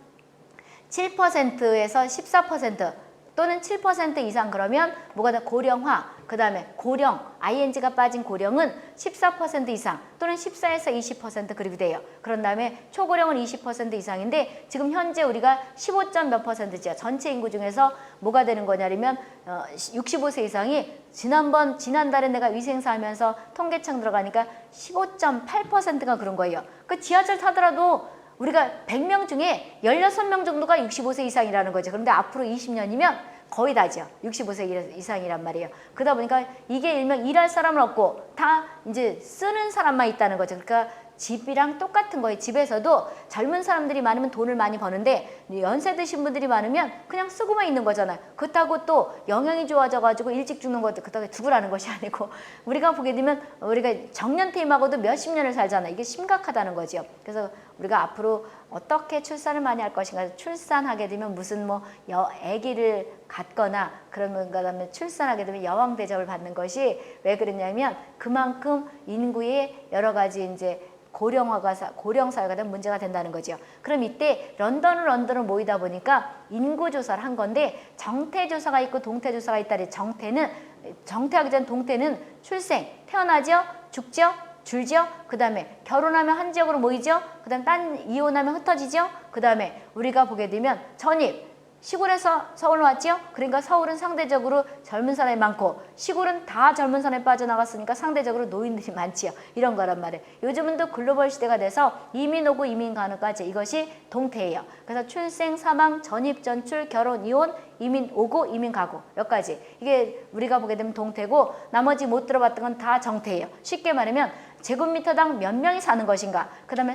7%에서 14% 또는 7% 이상 그러면 뭐가 돼? 고령화. 그 다음에 고령, ing가 빠진 고령은 14% 이상 또는 14에서 20% 그렇게 돼요. 그런 다음에 초고령은 20% 이상인데 지금 현재 우리가 15점 몇 %죠. 전체 인구 중에서 뭐가 되는 거냐면 65세 이상이 지난달에 내가 위생사 하면서 통계청 들어가니까 15.8%가 그런 거예요. 그 지하철 타더라도 우리가 100명 중에 16명 정도가 65세 이상이라는 거죠. 그런데 앞으로 20년이면 거의 다죠. 65세 이상이란 말이에요. 그러다 보니까 이게 일명 일할 사람을 없고 다 이제 쓰는 사람만 있다는 거죠. 그러니까 집이랑 똑같은 거예요. 집에서도 젊은 사람들이 많으면 돈을 많이 버는데 연세 드신 분들이 많으면 그냥 쓰고만 있는 거잖아요. 그렇다고 또 영양이 좋아져가지고 일찍 죽는 것도 그렇다고 죽으라는 것이 아니고 우리가 보게 되면 우리가 정년퇴임하고도 몇십 년을 살잖아요. 이게 심각하다는 거죠. 그래서 우리가 앞으로 어떻게 출산을 많이 할 것인가. 출산하게 되면 무슨 아기를 갖거나 그러면 그다음에 출산하게 되면 여왕 대접을 받는 것이 왜 그러냐면 그만큼 인구의 여러 가지 이제 고령 사회가 된 문제가 된다는 거죠. 그럼 이때 런던으로 모이다 보니까 인구조사를 한 건데 정태조사가 있고 동태조사가 있다리 정태하기 전 동태는 출생, 태어나죠, 죽죠, 줄죠. 그 다음에 결혼하면 한 지역으로 모이죠. 그 다음에 이혼하면 흩어지죠. 그 다음에 우리가 보게 되면 전입. 시골에서 서울로 왔죠. 그러니까 서울은 상대적으로 젊은 사람이 많고 시골은 다 젊은 사람이 빠져나갔으니까 상대적으로 노인들이 많지요. 이런 거란 말이에요. 요즘은 또 글로벌 시대가 돼서 이민 오고 이민 가는까지 이것이 동태예요. 그래서 출생, 사망, 전입, 전출, 결혼, 이혼, 이민 오고 이민 가고 여기까지 이게 우리가 보게 되면 동태고 나머지 못 들어봤던 건 다 정태예요. 쉽게 말하면 제곱미터당 몇 명이 사는 것인가, 그 다음에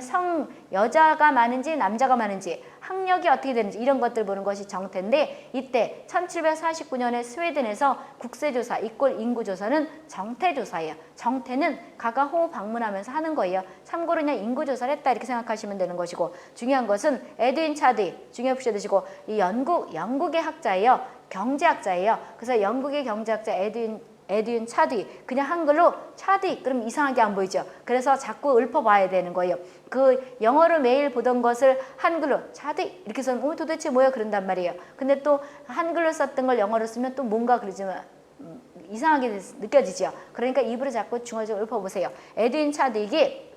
여자가 많은지 남자가 많은지, 학력이 어떻게 되는지 이런 것들 보는 것이 정태인데 이때 1749년에 스웨덴에서 국세조사 이꼴 인구조사는 정태조사예요. 정태는 가가 호 방문하면서 하는 거예요. 참고로 그냥 인구조사를 했다 이렇게 생각하시면 되는 것이고 중요한 것은 에드윈 차디 중요히 보셔두시고 이 영국의 학자예요. 경제학자예요. 그래서 영국의 경제학자 에드윈 차디 그냥 한글로 차디 그럼 이상하게 안 보이죠. 그래서 자꾸 읊어봐야 되는 거예요. 그 영어로 매일 보던 것을 한글로 차디 이렇게 써면 도대체 뭐야 그런단 말이에요. 근데 또 한글로 썼던 걸 영어로 쓰면 또 뭔가 그러지만 이상하게 느껴지죠. 그러니까 입으로 자꾸 중얼중얼 읊어보세요. 에드윈 차디에게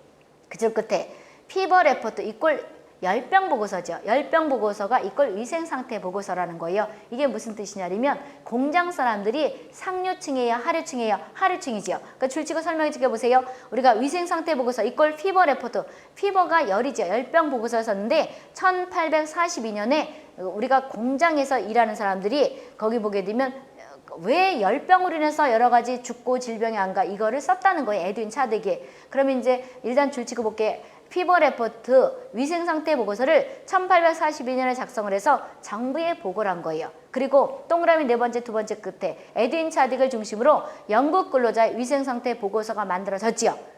그 줄 끝에 피버 레포트 이꼴 열병 보고서죠. 열병 보고서가 이꼴 위생 상태 보고서라는 거예요. 이게 무슨 뜻이냐면 공장 사람들이 상류층이에요, 하류층이에요? 하류층이지요. 그러니까 줄치고 설명해 주게 보세요. 우리가 위생 상태 보고서 이꼴 피버 레포트. 피버가 열이죠. 열병 보고서였었는데 1842년에 우리가 공장에서 일하는 사람들이 거기 보게 되면 왜 열병으로 인해서 여러 가지 죽고 질병이 안 가 이거를 썼다는 거예요. 에드윈 차드기에. 그러면 이제 일단 줄치고 볼게. 피버 레포트 위생상태 보고서를 1842년에 작성을 해서 정부에 보고를 한 거예요. 그리고 동그라미 네 번째 두 번째 끝에 에드윈 차딕을 중심으로 영국 근로자의 위생상태 보고서가 만들어졌지요.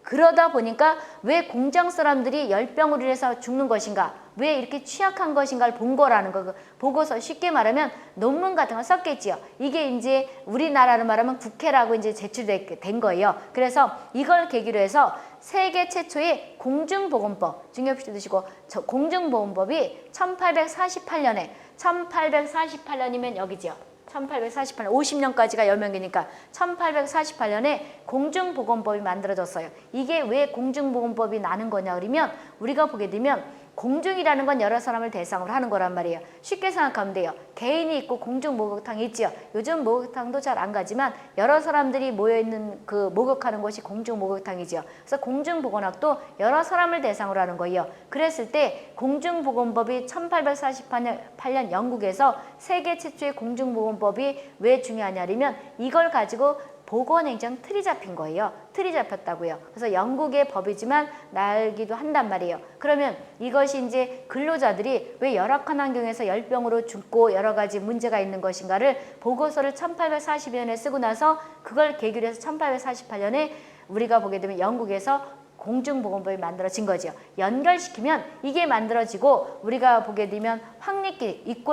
그러다 보니까 왜 공장 사람들이 열병으로 인해서 죽는 것인가, 왜 이렇게 취약한 것인가를 본 거라는 거. 보고서 쉽게 말하면 논문 같은 거 썼겠지요. 이게 이제 우리나라로 말하면 국회라고 이제 제출된 거예요. 그래서 이걸 계기로 해서 세계 최초의 공중보건법, 중요표 두시고 공중보건법이 1848년이면 여기죠. 1848년, 50년까지가 여명기니까 1848년에 공중보건법이 만들어졌어요. 이게 왜 공중보건법이 나는 거냐 그러면 우리가 보게 되면 공중이라는 건 여러 사람을 대상으로 하는 거란 말이에요. 쉽게 생각하면 돼요. 개인이 있고 공중 목욕탕이 있지요. 요즘 목욕탕도 잘 안 가지만 여러 사람들이 모여있는 그 목욕하는 곳이 공중 목욕탕이지요. 그래서 공중보건학도 여러 사람을 대상으로 하는 거예요. 그랬을 때 공중보건법이 1848년 영국에서 세계 최초의 공중보건법이 왜 중요하냐면 이걸 가지고 보건행정 틀이 잡힌 거예요. 틀이 잡혔다고요. 그래서 영국의 법이지만 날기도 한단 말이에요. 그러면 이것이 이제 근로자들이 왜 열악한 환경에서 열병으로 죽고 여러 가지 문제가 있는 것인가를 보고서를 1840년에 쓰고 나서 그걸 계기로 해서 1848년에 우리가 보게 되면 영국에서 공중보건법이 만들어진 거죠. 연결시키면 이게 만들어지고 우리가 보게 되면 확립기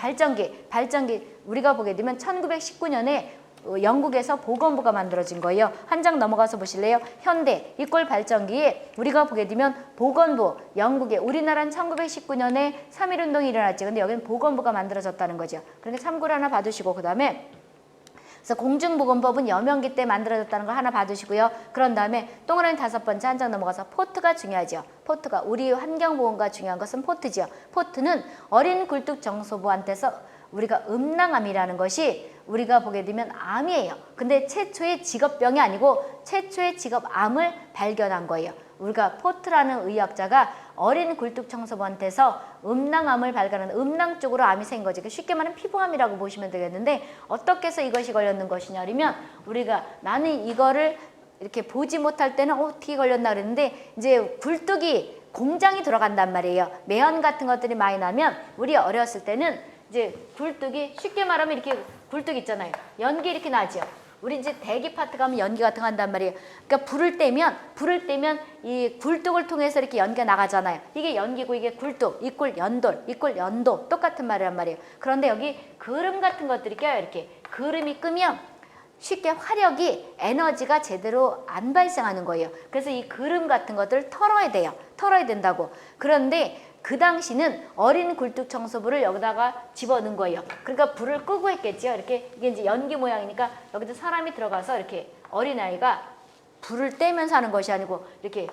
발전기 우리가 보게 되면 1919년에 영국에서 보건부가 만들어진 거예요. 한 장 넘어가서 보실래요? 현대 발전기에 우리가 보게 되면 보건부, 영국에 우리나라는 1919년에 3.1운동이 일어났지. 근데 여기는 보건부가 만들어졌다는 거죠. 그러니까 참고를 하나 봐두시고 그 다음에 그래서 공중보건법은 여명기 때 만들어졌다는 거 하나 봐두시고요. 그런 다음에 동그라미 다섯 번째 한 장 넘어가서 포트가 중요하죠. 포트가 우리 환경보건과 중요한 것은 포트지요. 포트는 어린 굴뚝정소부한테서 우리가 음낭암이라는 것이 우리가 보게 되면 암이에요. 근데 최초의 직업병이 아니고 최초의 직업암을 발견한 거예요. 우리가 포트라는 의학자가 어린 굴뚝청소부한테서 음낭암을 발견하는 음낭 쪽으로 암이 생긴 거지. 쉽게 말하면 피부암이라고 보시면 되겠는데 어떻게 해서 이것이 걸렸는 것이냐 그러면 우리가 나는 이거를 이렇게 보지 못할 때는 어떻게 걸렸나 그랬는데 이제 굴뚝이 공장이 들어간단 말이에요. 매연 같은 것들이 많이 나면 우리 어렸을 때는 이제 굴뚝이 쉽게 말하면 이렇게 굴뚝 있잖아요. 연기 이렇게 나죠. 우리 이제 대기 파트 가면 연기 같은 거 한단 말이에요. 그러니까 불을 떼면 이 굴뚝을 통해서 이렇게 연기가 나가잖아요. 이게 연기고 이게 굴뚝 이꼴 연돌 이꼴 연도 똑같은 말이란 말이에요. 그런데 여기 그름 같은 것들이 껴요. 이렇게 그름이 끄면 쉽게 화력이 에너지가 제대로 안 발생하는 거예요. 그래서 이 그름 같은 것들을 털어야 돼요. 털어야 된다고. 그런데 그 당시는 어린 굴뚝청소부를 여기다가 집어넣은 거예요. 그러니까 불을 끄고 했겠죠. 이렇게 이게 이제 연기 모양이니까 여기도 사람이 들어가서 이렇게 어린아이가 불을 떼면서 하는 것이 아니고 이렇게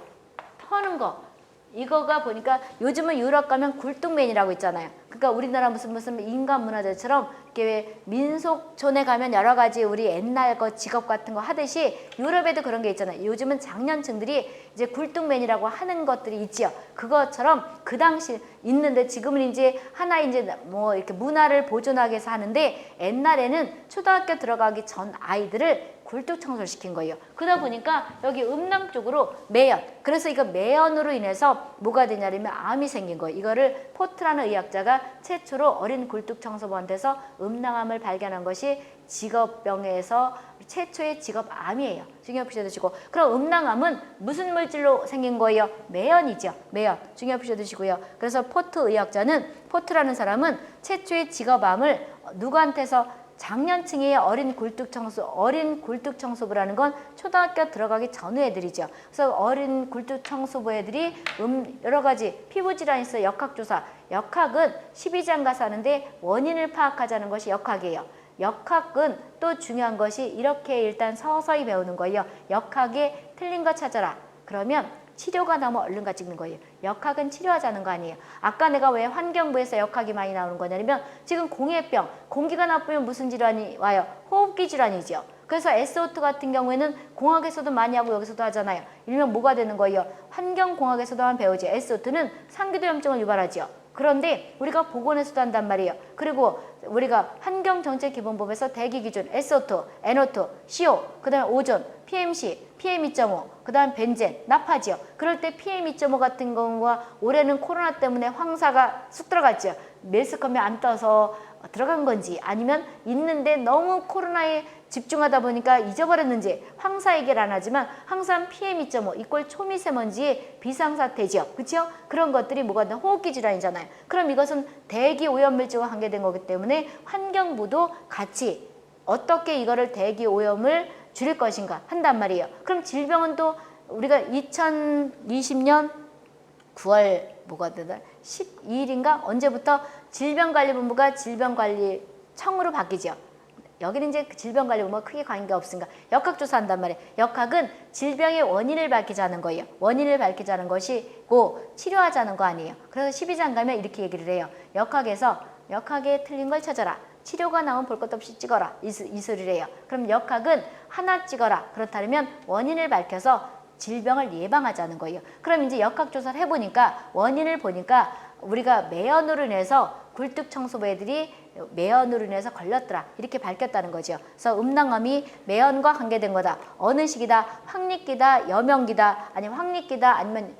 터는 거. 이거가 보니까 요즘은 유럽 가면 굴뚝맨이라고 있잖아요. 그러니까 우리나라 무슨 인간 문화재처럼 이렇게 왜 민속촌에 가면 여러 가지 우리 옛날 거 직업 같은 거 하듯이 유럽에도 그런 게 있잖아요. 요즘은 장년층들이 이제 굴뚝맨이라고 하는 것들이 있지요. 그것처럼 그 당시 있는데 지금은 이제 하나 이제 뭐 이렇게 문화를 보존하기 위해서 하는데 옛날에는 초등학교 들어가기 전 아이들을 굴뚝 청소를 시킨 거예요. 그러다 보니까 여기 음낭 쪽으로 매연. 그래서 이거 매연으로 인해서 뭐가 되냐면 암이 생긴 거예요. 이거를 포트라는 의학자가 최초로 어린 굴뚝 청소부한테서 음낭암을 발견한 것이 직업병에서 최초의 직업암이에요. 중요 표시해 두시고. 그럼 음낭암은 무슨 물질로 생긴 거예요? 매연이죠. 매연. 중요 표시해 두시고요. 그래서 포트 의학자는 포트라는 사람은 최초의 직업암을 누구한테서 장년층의 어린 굴뚝청소부라는 건 초등학교 들어가기 전 애들이죠. 그래서 어린 굴뚝청소부 애들이 여러 가지 피부질환이 있어 역학조사. 역학은 12장 가서 하는데 원인을 파악하자는 것이 역학이에요. 역학은 또 중요한 것이 이렇게 일단 서서히 배우는 거예요. 역학에 틀린 거 찾아라. 그러면 치료가 나오면 얼른 가 찍는 거예요. 역학은 치료하자는 거 아니에요. 아까 내가 왜 환경부에서 역학이 많이 나오는 거냐면 지금 공해병, 공기가 나쁘면 무슨 질환이 와요? 호흡기 질환이죠. 그래서 SO2 같은 경우에는 공학에서도 많이 하고 여기서도 하잖아요. 일명 뭐가 되는 거예요? 환경공학에서도 배우죠. SO2는 상기도염증을 유발하죠. 그런데 우리가 보건에서도 한단 말이에요. 그리고 우리가 환경정책기본법에서 대기기준 SO2, NO2, CO, 그 다음에 오존, PMC, PM2.5, 그 다음 벤젠, 나파지요. 그럴 때 PM2.5 같은 경우가 올해는 코로나 때문에 황사가 쑥 들어갔죠. 매스컴에 안 떠서 들어간 건지 아니면 있는데 너무 코로나에 집중하다 보니까 잊어버렸는지 황사 얘기를 안 하지만 항상 PM2.5 이꼴 초미세먼지의 비상사태죠. 그렇죠? 그런 것들이 뭐가 된 호흡기 질환이잖아요. 그럼 이것은 대기 오염물질과 관계된 거기 때문에 환경부도 같이 어떻게 이거를 대기 오염을 줄일 것인가 한단 말이에요. 그럼 질병은 또 우리가 2020년 9월 뭐가 되나 12일인가 언제부터 질병관리본부가 질병관리청으로 바뀌죠. 여기는 이제 질병관리본부가 크게 관계가 없으니까 역학조사한단 말이에요. 역학은 질병의 원인을 밝히자는 거예요. 원인을 밝히자는 것이고 치료하자는 거 아니에요. 그래서 12장 가면 이렇게 얘기를 해요. 역학에서 역학에 틀린 걸 찾아라. 치료가 나오면 볼 것 없이 찍어라. 이 소리를 해요. 그럼 역학은 하나 찍어라. 그렇다면 원인을 밝혀서 질병을 예방하자는 거예요. 그럼 이제 역학조사를 해보니까 원인을 보니까 우리가 매연으로 인해서 굴뚝청소부애들이 매연으로 인해서 걸렸더라. 이렇게 밝혔다는 거죠. 그래서 음낭암이 매연과 관계된 거다. 어느 시기다? 황립기다, 여명기다, 아니면 황립기다, 아니면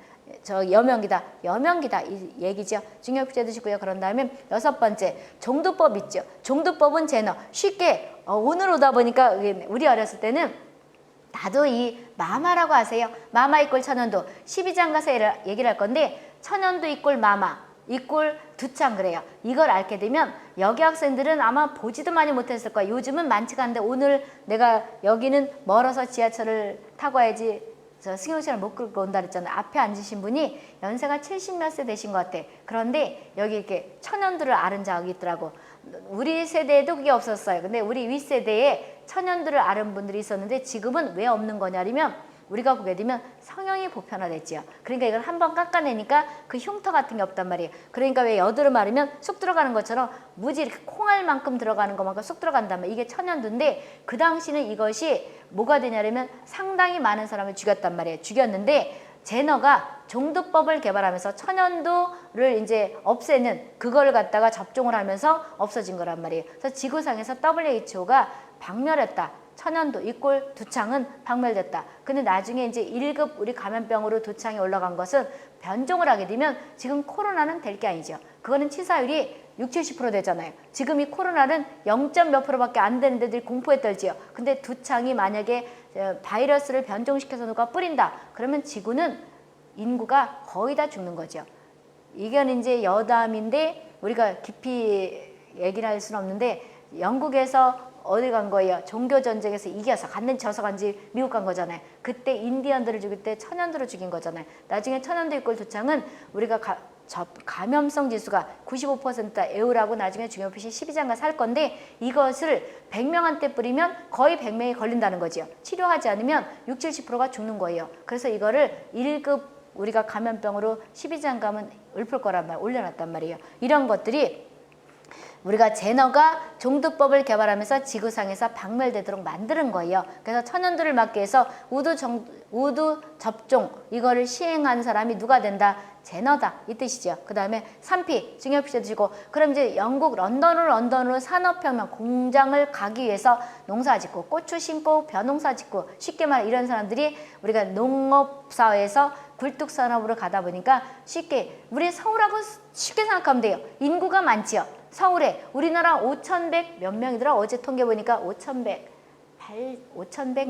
여명기다, 여명기다 이 얘기죠. 중요표제 드시고요. 그런 다음에 6번째 종두법 있죠. 종두법은 제너 쉽게 오늘 오다 보니까 우리 어렸을 때는 나도 이 마마라고 하세요. 마마 이꼴 천연두 12장 가서 얘기를 할 건데 천연두 이꼴 마마 이꼴 두창 그래요. 이걸 알게 되면 여기 학생들은 아마 보지도 많이 못했을 거야. 요즘은 많지가 않은데 오늘 내가 여기는 멀어서 지하철을 타고 와야지 저 승용차를 못 끌고 온다 그랬잖아요. 앞에 앉으신 분이 연세가 70몇 세 되신 것 같아. 그런데 여기 이렇게 천연두를 아는 자가 있더라고. 우리 세대에도 그게 없었어요. 근데 우리 윗세대에 천연두를 아는 분들이 있었는데 지금은 왜 없는 거냐면 우리가 보게 되면 성형이 보편화됐지요. 그러니까 이걸 한번 깎아내니까 그 흉터 같은 게 없단 말이에요. 그러니까 왜 여드름 마르면 쑥 들어가는 것처럼 무지 이렇게 콩알만큼 들어가는 것만큼 쑥 들어간단 말이에요. 이게 천연두인데 그 당시는 이것이 뭐가 되냐면 상당히 많은 사람을 죽였단 말이에요. 죽였는데 제너가 종두법을 개발하면서 천연두를 이제 없애는 그걸 갖다가 접종을 하면서 없어진 거란 말이에요. 그래서 지구상에서 WHO가 박멸했다. 천연두 이꼴 두창은 박멸됐다. 근데 나중에 이제 1급 우리 감염병으로 두창이 올라간 것은 변종을 하게 되면 지금 코로나는 될 게 아니죠. 그거는 치사율이 60, 70% 되잖아요. 지금 이 코로나는 0. 몇 %밖에 안 되는 데들이 공포에 떨지요. 근데 두창이 만약에 바이러스를 변종시켜서 누가 뿌린다. 그러면 지구는 인구가 거의 다 죽는 거죠. 이건 이제 여담인데 우리가 깊이 얘기를 할 수는 없는데 영국에서 어디 간 거예요? 종교 전쟁에서 이겨서 갔는지 져서 간지 미국 간 거잖아요. 그때 인디언들을 죽일 때 천연두를 죽인 거잖아요. 나중에 천연두 이꼴 두창은 우리가 감염성 지수가 95%다 에우라고 나중에 중요표시 12장가 살 건데 이것을 100명한테 뿌리면 거의 100명이 걸린다는 거죠. 치료하지 않으면 60, 70%가 죽는 거예요. 그래서 이거를 1급 우리가 감염병으로 12장감은 읊을 거란 말 올려놨단 말이에요. 이런 것들이 우리가 제너가 종두법을 개발하면서 지구상에서 박멸되도록 만드는 거예요. 그래서 천연두를 막기 위해서 우두 접종 이거를 시행한 사람이 누가 된다? 제너다 이 뜻이죠. 그 다음에 3P 중요표시 주시고 그럼 이제 영국 런던으로 산업혁명 공장을 가기 위해서 농사 짓고 고추 심고 벼농사 짓고 쉽게 말해 이런 사람들이 우리가 농업사회에서 굴뚝산업으로 가다 보니까 쉽게 우리 서울하고 쉽게 생각하면 돼요. 인구가 많지요. 서울에 우리나라 5,100 몇 명이더라. 어제 통계 보니까 5,100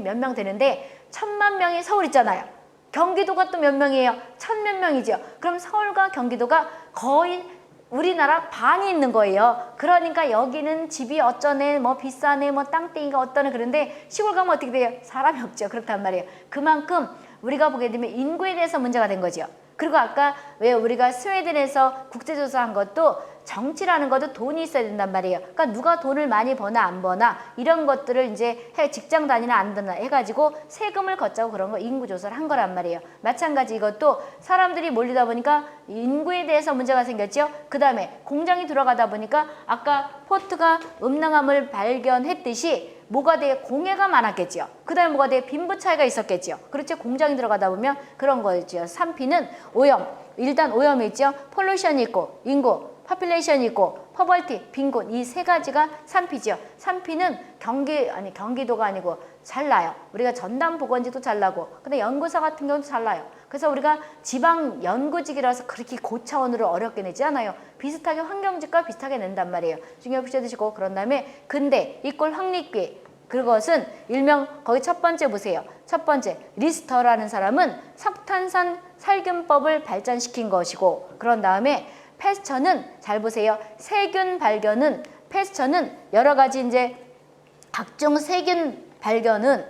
몇 명 되는데 1,000만 명이 서울 있잖아요. 경기도가 또 몇 명이에요? 1,000몇 명이죠. 그럼 서울과 경기도가 거의 우리나라 반이 있는 거예요. 그러니까 여기는 집이 어쩌네, 뭐 비싸네, 뭐 땅땡이가 어떠네 그런데 시골 가면 어떻게 돼요? 사람이 없죠. 그렇단 말이에요. 그만큼 우리가 보게 되면 인구에 대해서 문제가 된 거죠. 그리고 아까 왜 우리가 스웨덴에서 국제조사한 것도 정치라는 것도 돈이 있어야 된단 말이에요. 그러니까 누가 돈을 많이 버나 안 버나 이런 것들을 이제 직장 다니나 안 다니나 해가지고 세금을 걷자고 그런 거 인구조사를 한 거란 말이에요. 마찬가지 이것도 사람들이 몰리다 보니까 인구에 대해서 문제가 생겼죠. 그 다음에 공장이 들어가다 보니까 아까 포트가 음낭함을 발견했듯이 뭐가 되게 공해가 많았겠죠. 그 다음에 뭐가 되게 빈부 차이가 있었겠죠. 그렇죠. 공장이 들어가다 보면 그런 거죠. 3P는 오염. 일단 오염이 있죠. 폴루션이 있고 인구, 파퓰레이션이 있고 퍼벌티, 빈곤 이 세 가지가 3P죠. 3P는 경기도가 아니고 잘 나요. 우리가 전담 보건지도 잘 나고 근데 연구소 같은 경우도 잘 나요. 그래서 우리가 지방 연구직이라서 그렇게 고차원으로 어렵게 내지 않아요. 비슷하게 환경직과 비슷하게 낸단 말이에요. 중요한 표시 드시고 그런 다음에 근대 이꼴 확립기 그것은 일명 거기 첫 번째 보세요. 첫 번째 리스터라는 사람은 석탄산 살균법을 발전시킨 것이고 그런 다음에 패스처는 잘 보세요. 세균 발견은 패스처는 여러 가지 이제 각종 세균 발견은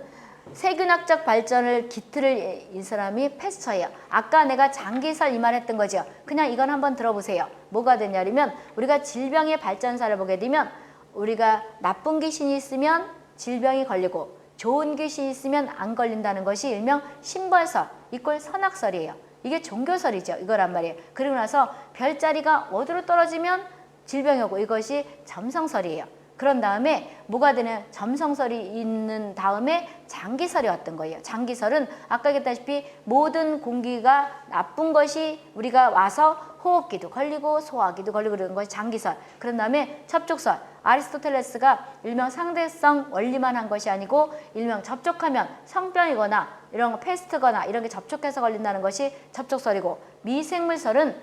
세균학적 발전을 기틀을 인 사람이 패스처예요. 아까 내가 장기설 이 말했던 거죠. 그냥 이건 한번 들어보세요. 뭐가 되냐면 우리가 질병의 발전사를 보게 되면 우리가 나쁜 귀신이 있으면 질병이 걸리고 좋은 귀신이 있으면 안 걸린다는 것이 일명 신벌설 이꼴 선악설이에요. 이게 종교설이죠. 이거란 말이에요. 그리고 나서 별자리가 어디로 떨어지면 질병이 오고 이것이 점성설이에요. 그런 다음에 뭐가 되냐 점성설이 있는 다음에 장기설이 왔던 거예요. 장기설은 아까 얘기했다시피 모든 공기가 나쁜 것이 우리가 와서 호흡기도 걸리고 소화기도 걸리고 그런 것이 장기설. 그런 다음에 접촉설. 아리스토텔레스가 일명 상대성 원리만 한 것이 아니고 일명 접촉하면 성병이거나 이런 거 패스트거나 이런 게 접촉해서 걸린다는 것이 접촉설이고 미생물설은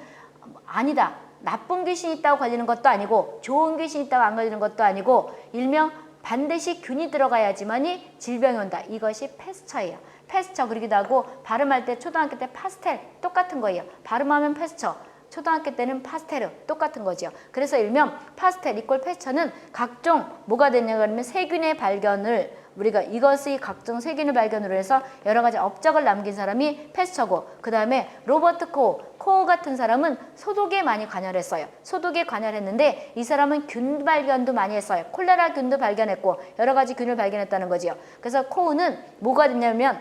아니다. 나쁜 귀신이 있다고 걸리는 것도 아니고 좋은 귀신이 있다고 안 걸리는 것도 아니고 일명 반드시 균이 들어가야지만이 질병이 온다. 이것이 패스처예요. 패스처 그러기도 하고 발음할 때 초등학교 때 파스텔 똑같은 거예요. 발음하면 패스처. 초등학교 때는 파스텔르 똑같은 거죠. 그래서 일명 파스텔 이꼴 패스처는 각종 뭐가 되냐 그러면 세균의 발견을 우리가 이것의 각종 세균의 발견으로 해서 여러 가지 업적을 남긴 사람이 패스처고 그 다음에 로버트 코우 같은 사람은 소독에 많이 관여했어요. 소독에 관여했는데 이 사람은 균 발견도 많이 했어요. 콜레라 균도 발견했고 여러 가지 균을 발견했다는 거지요. 그래서 코우는 뭐가 됐냐면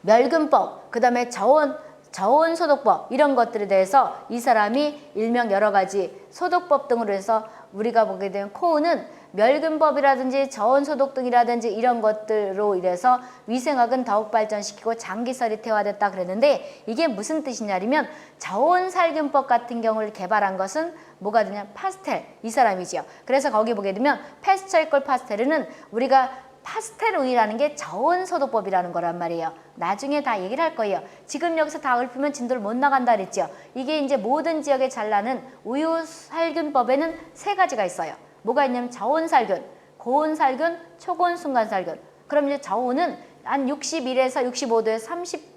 멸균법 그 다음에 저온 소독법 이런 것들에 대해서 이 사람이 일명 여러 가지 소독법 등으로 해서 우리가 보게 되면 코우는 멸균법이라든지 저온 소독 등이라든지 이런 것들로 인해서 위생학은 더욱 발전시키고 장기설이 퇴화됐다 그랬는데 이게 무슨 뜻이냐면 저온 살균법 같은 경우를 개발한 것은 뭐가 되냐 파스텔 이 사람이지요. 그래서 거기 보게 되면 패스처 이꼴 파스텔은 우리가 파스텔 우유라는 게 저온 소독법이라는 거란 말이에요. 나중에 다 얘기를 할 거예요. 지금 여기서 다 읊으면 진도를 못 나간다 그랬죠. 이게 이제 모든 지역에 잘 나는 우유 살균법에는 세 가지가 있어요. 뭐가 있냐면 저온 살균, 고온 살균, 초고온 순간 살균. 그럼 이제 저온은 한 61에서 65도에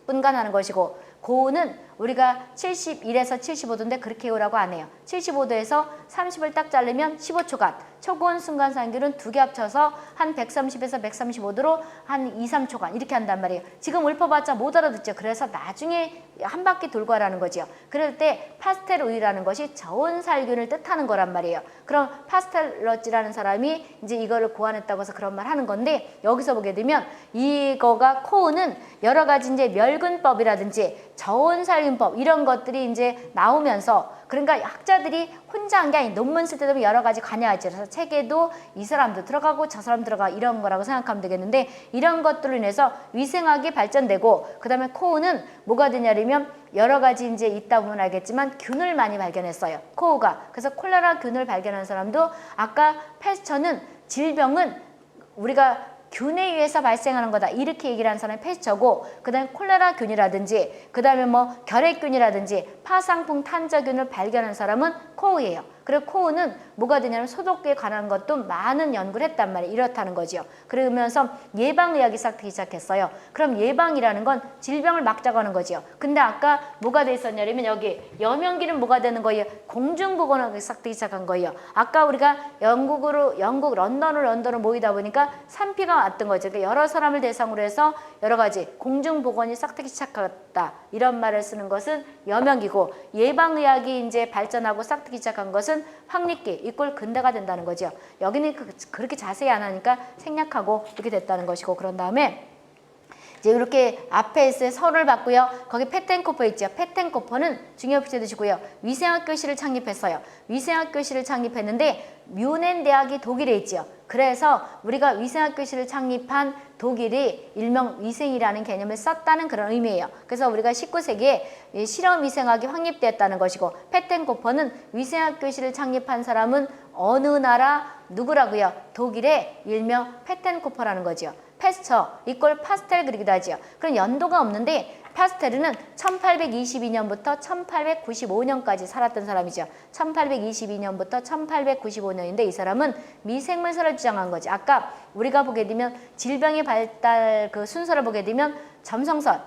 30분간 하는 것이고 고온은 우리가 71에서 75도인데 그렇게 해오라고 안 해요. 75도에서 30을 딱 자르면 15초간. 초고온 순간 살균은 두 개 합쳐서 한 130에서 135도로 한 2, 3초간 이렇게 한단 말이에요. 지금 읊어봤자 못 알아듣죠. 그래서 나중에 한 바퀴 돌고 하라는 거죠. 그럴 때 파스텔 우유라는 것이 저온 살균을 뜻하는 거란 말이에요. 그럼 파스텔러지라는 사람이 이제 이거를 고안했다고 해서 그런 말 하는 건데 여기서 보게 되면 이거가 코우는 여러 가지 이제 멸균법이라든지 저온 살균법 이런 것들이 이제 나오면서 그러니까 학자들이 혼자 한 게 아니 논문 쓸 때도 여러 가지 관여하죠. 그래서 책에도 이 사람도 들어가고 저 사람 들어가 이런 거라고 생각하면 되겠는데 이런 것들로 인해서 위생학이 발전되고 그 다음에 코우는 뭐가 되냐면 여러 가지 이제 있다 보면 알겠지만 균을 많이 발견했어요. 코우가. 그래서 콜레라 균을 발견한 사람도 아까 패스처는 질병은 우리가 균에 의해서 발생하는 거다 이렇게 얘기를 하는 사람이 패스처고 그 다음에 콜레라 균이라든지 그 다음에 뭐 결핵균이라든지 파상풍 탄저균을 발견한 사람은 코우예요. 그리고 코우는 뭐가 되냐면 소독에 관한 것도 많은 연구를 했단 말이에요. 이렇다는 거죠. 그러면서 예방의학이 싹트기 시작했어요. 그럼 예방이라는 건 질병을 막자고 하는 거죠. 근데 아까 뭐가 돼 있었냐면 여기 여명기는 뭐가 되는 거예요? 공중보건학이 싹트기 시작한 거예요. 아까 우리가 영국 런던으로 모이다 보니까 산피가 왔던 거죠. 그러니까 여러 사람을 대상으로 해서 여러 가지 공중보건이 싹트기 시작했다. 이런 말을 쓰는 것은 여명기고, 예방의학이 이제 발전하고 싹트기 시작한 것은 확립기, 이꼴 근대가 된다는 거죠. 여기는 그렇게 자세히 안 하니까 생략하고 이렇게 됐다는 것이고, 그런 다음에 이제 이렇게 앞에서 서를 봤고요. 거기 페텐코퍼 있죠. 페텐코퍼는 중요 필지 두시고요. 위생학 교실을 창립했어요. 위생학 교실을 창립했는데 뮌헨 대학이 독일에 있죠. 그래서 우리가 위생학 교실을 창립한 독일이 일명 위생이라는 개념을 썼다는 그런 의미예요. 그래서 우리가 19세기에 실험 위생학이 확립됐다는 것이고, 페텐코퍼는 위생학 교실을 창립한 사람은 어느 나라 누구라고요? 독일의 일명 페텐코퍼라는 거죠. 패스처 이꼴 파스텔 그리기도 하지요. 그럼 연도가 없는데 파스텔은 1822년부터 1895년까지 살았던 사람이죠. 1822년부터 1895년인데 이 사람은 미생물설을 주장한 거지. 아까 우리가 보게 되면 질병의 발달 그 순서를 보게 되면 점성설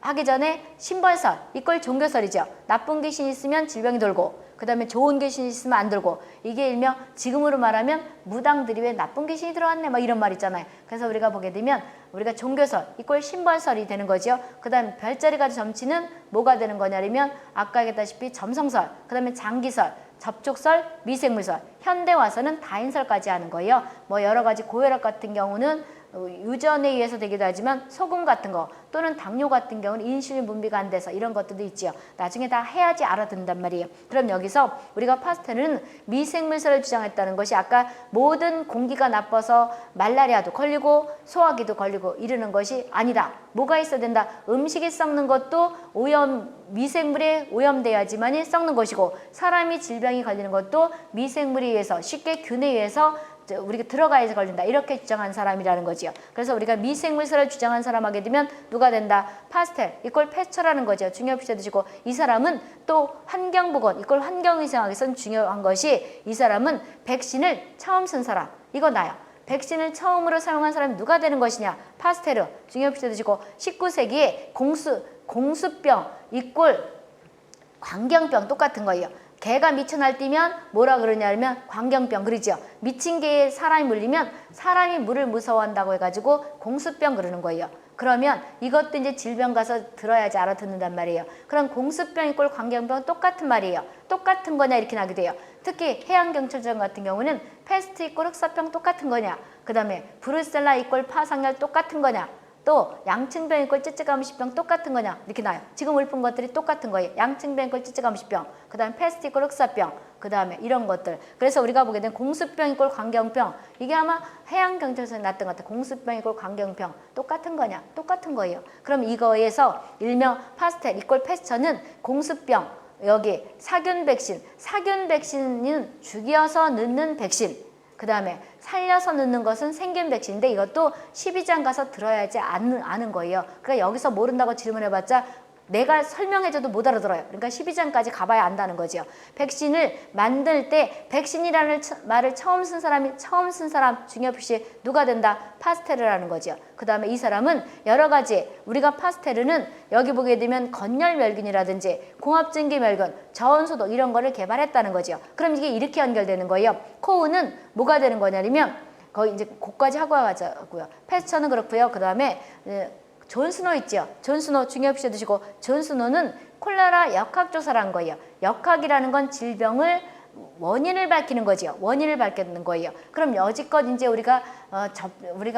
하기 전에 신벌설 이꼴 종교설이죠. 나쁜 귀신이 있으면 질병이 돌고, 그 다음에 좋은 귀신이 있으면 안 들고, 이게 일명 지금으로 말하면 무당들이 왜 나쁜 귀신이 들어왔네 막 이런 말 있잖아요. 그래서 우리가 보게 되면 우리가 종교설 이꼴 신벌설이 되는 거죠. 그 다음에 별자리가 점치는 뭐가 되는 거냐면 아까 얘기했다시피 점성설, 그 다음에 장기설, 접촉설, 미생물설, 현대 와서는 다인설까지 하는 거예요. 뭐 여러 가지 고혈압 같은 경우는 유전에 의해서 되기도 하지만 소금 같은 거 또는 당뇨 같은 경우는 인슐린 분비가 안 돼서 이런 것들도 있지요. 나중에 다 해야지 알아듣는단 말이에요. 그럼 여기서 우리가 파스텔은 미생물설을 주장했다는 것이 아까 모든 공기가 나빠서 말라리아도 걸리고 소화기도 걸리고 이러는 것이 아니다. 뭐가 있어야 된다. 음식이 썩는 것도 미생물에 오염돼야지만이 썩는 것이고, 사람이 질병이 걸리는 것도 미생물에 의해서 쉽게 균에 의해서 우리가 들어가야지 걸린다. 이렇게 주장한 사람이라는 거지요. 그래서 우리가 미생물설을 주장한 사람 하게 되면 누가 된다? 파스텔 이꼴 패스처라는 거죠. 중요 필자 두시고, 이 사람은 또 환경보건 이꼴 환경위생학에서는 중요한 것이, 이 사람은 백신을 처음 쓴 사람. 이거 나요. 백신을 처음으로 사용한 사람이 누가 되는 것이냐? 파스테르. 중요 필자 두시고, 19세기에 공수병 이꼴 광견병 똑같은 거예요. 개가 미쳐 날뛰면 뭐라 그러냐면 광견병 그러죠. 미친 개에 사람이 물리면 사람이 물을 무서워한다고 해가지고 공수병 그러는 거예요. 그러면 이것도 이제 질병 가서 들어야지 알아듣는단 말이에요. 그럼 공수병 이꼴 광견병 똑같은 말이에요. 똑같은 거냐 이렇게 나게 돼요. 특히 해양경찰청 같은 경우는 패스트 이꼴 흑사병 똑같은 거냐, 그 다음에 브루셀라 이꼴 파상열 똑같은 거냐, 또 양층병 이꼴 찌찌가무시병 똑같은 거냐 이렇게 나요. 지금 읊은 것들이 똑같은 거예요. 양층병 이꼴 찌찌가무시병, 그 다음에 패스트 이꼴 흑사병, 그 다음에 이런 것들. 그래서 우리가 보게 된 공수병 이꼴 광견병, 이게 아마 해양경찰서에 났던 것 같아요. 공수병 이꼴 광견병 똑같은 거냐? 똑같은 거예요. 그럼 이거에서 일명 파스텔 이꼴 패스처는 공수병, 여기 사균 백신은 죽여서 넣는 백신, 그 다음에 살려서 넣는 것은 생균 백신인데 이것도 12장 가서 들어야지 아는 거예요. 그러니까 여기서 모른다고 질문해봤자 내가 설명해줘도 못 알아들어요. 그러니까 12장까지 가봐야 안다는 거죠. 백신을 만들 때 백신이라는 말을 처음 쓴 사람 중요 표시 누가 된다? 파스테르라는 거죠. 그 다음에 이 사람은 여러 가지 우리가 파스테르는 여기 보게 되면 건열멸균이라든지 공합증기멸균, 저온소독 이런 거를 개발했다는 거죠. 그럼 이게 이렇게 연결되는 거예요. 코우는 뭐가 되는 거냐면 거의 이제 그까지 하고 가자고요. 패스처는 그렇고요. 그 다음에 존스노 있죠. 존스노 중요 표시 두시고, 존스노는 콜레라 역학조사를 한 거예요. 역학이라는 건 질병을 원인을 밝히는 거죠. 원인을 밝히는 거예요. 그럼 여지껏 이제 우리가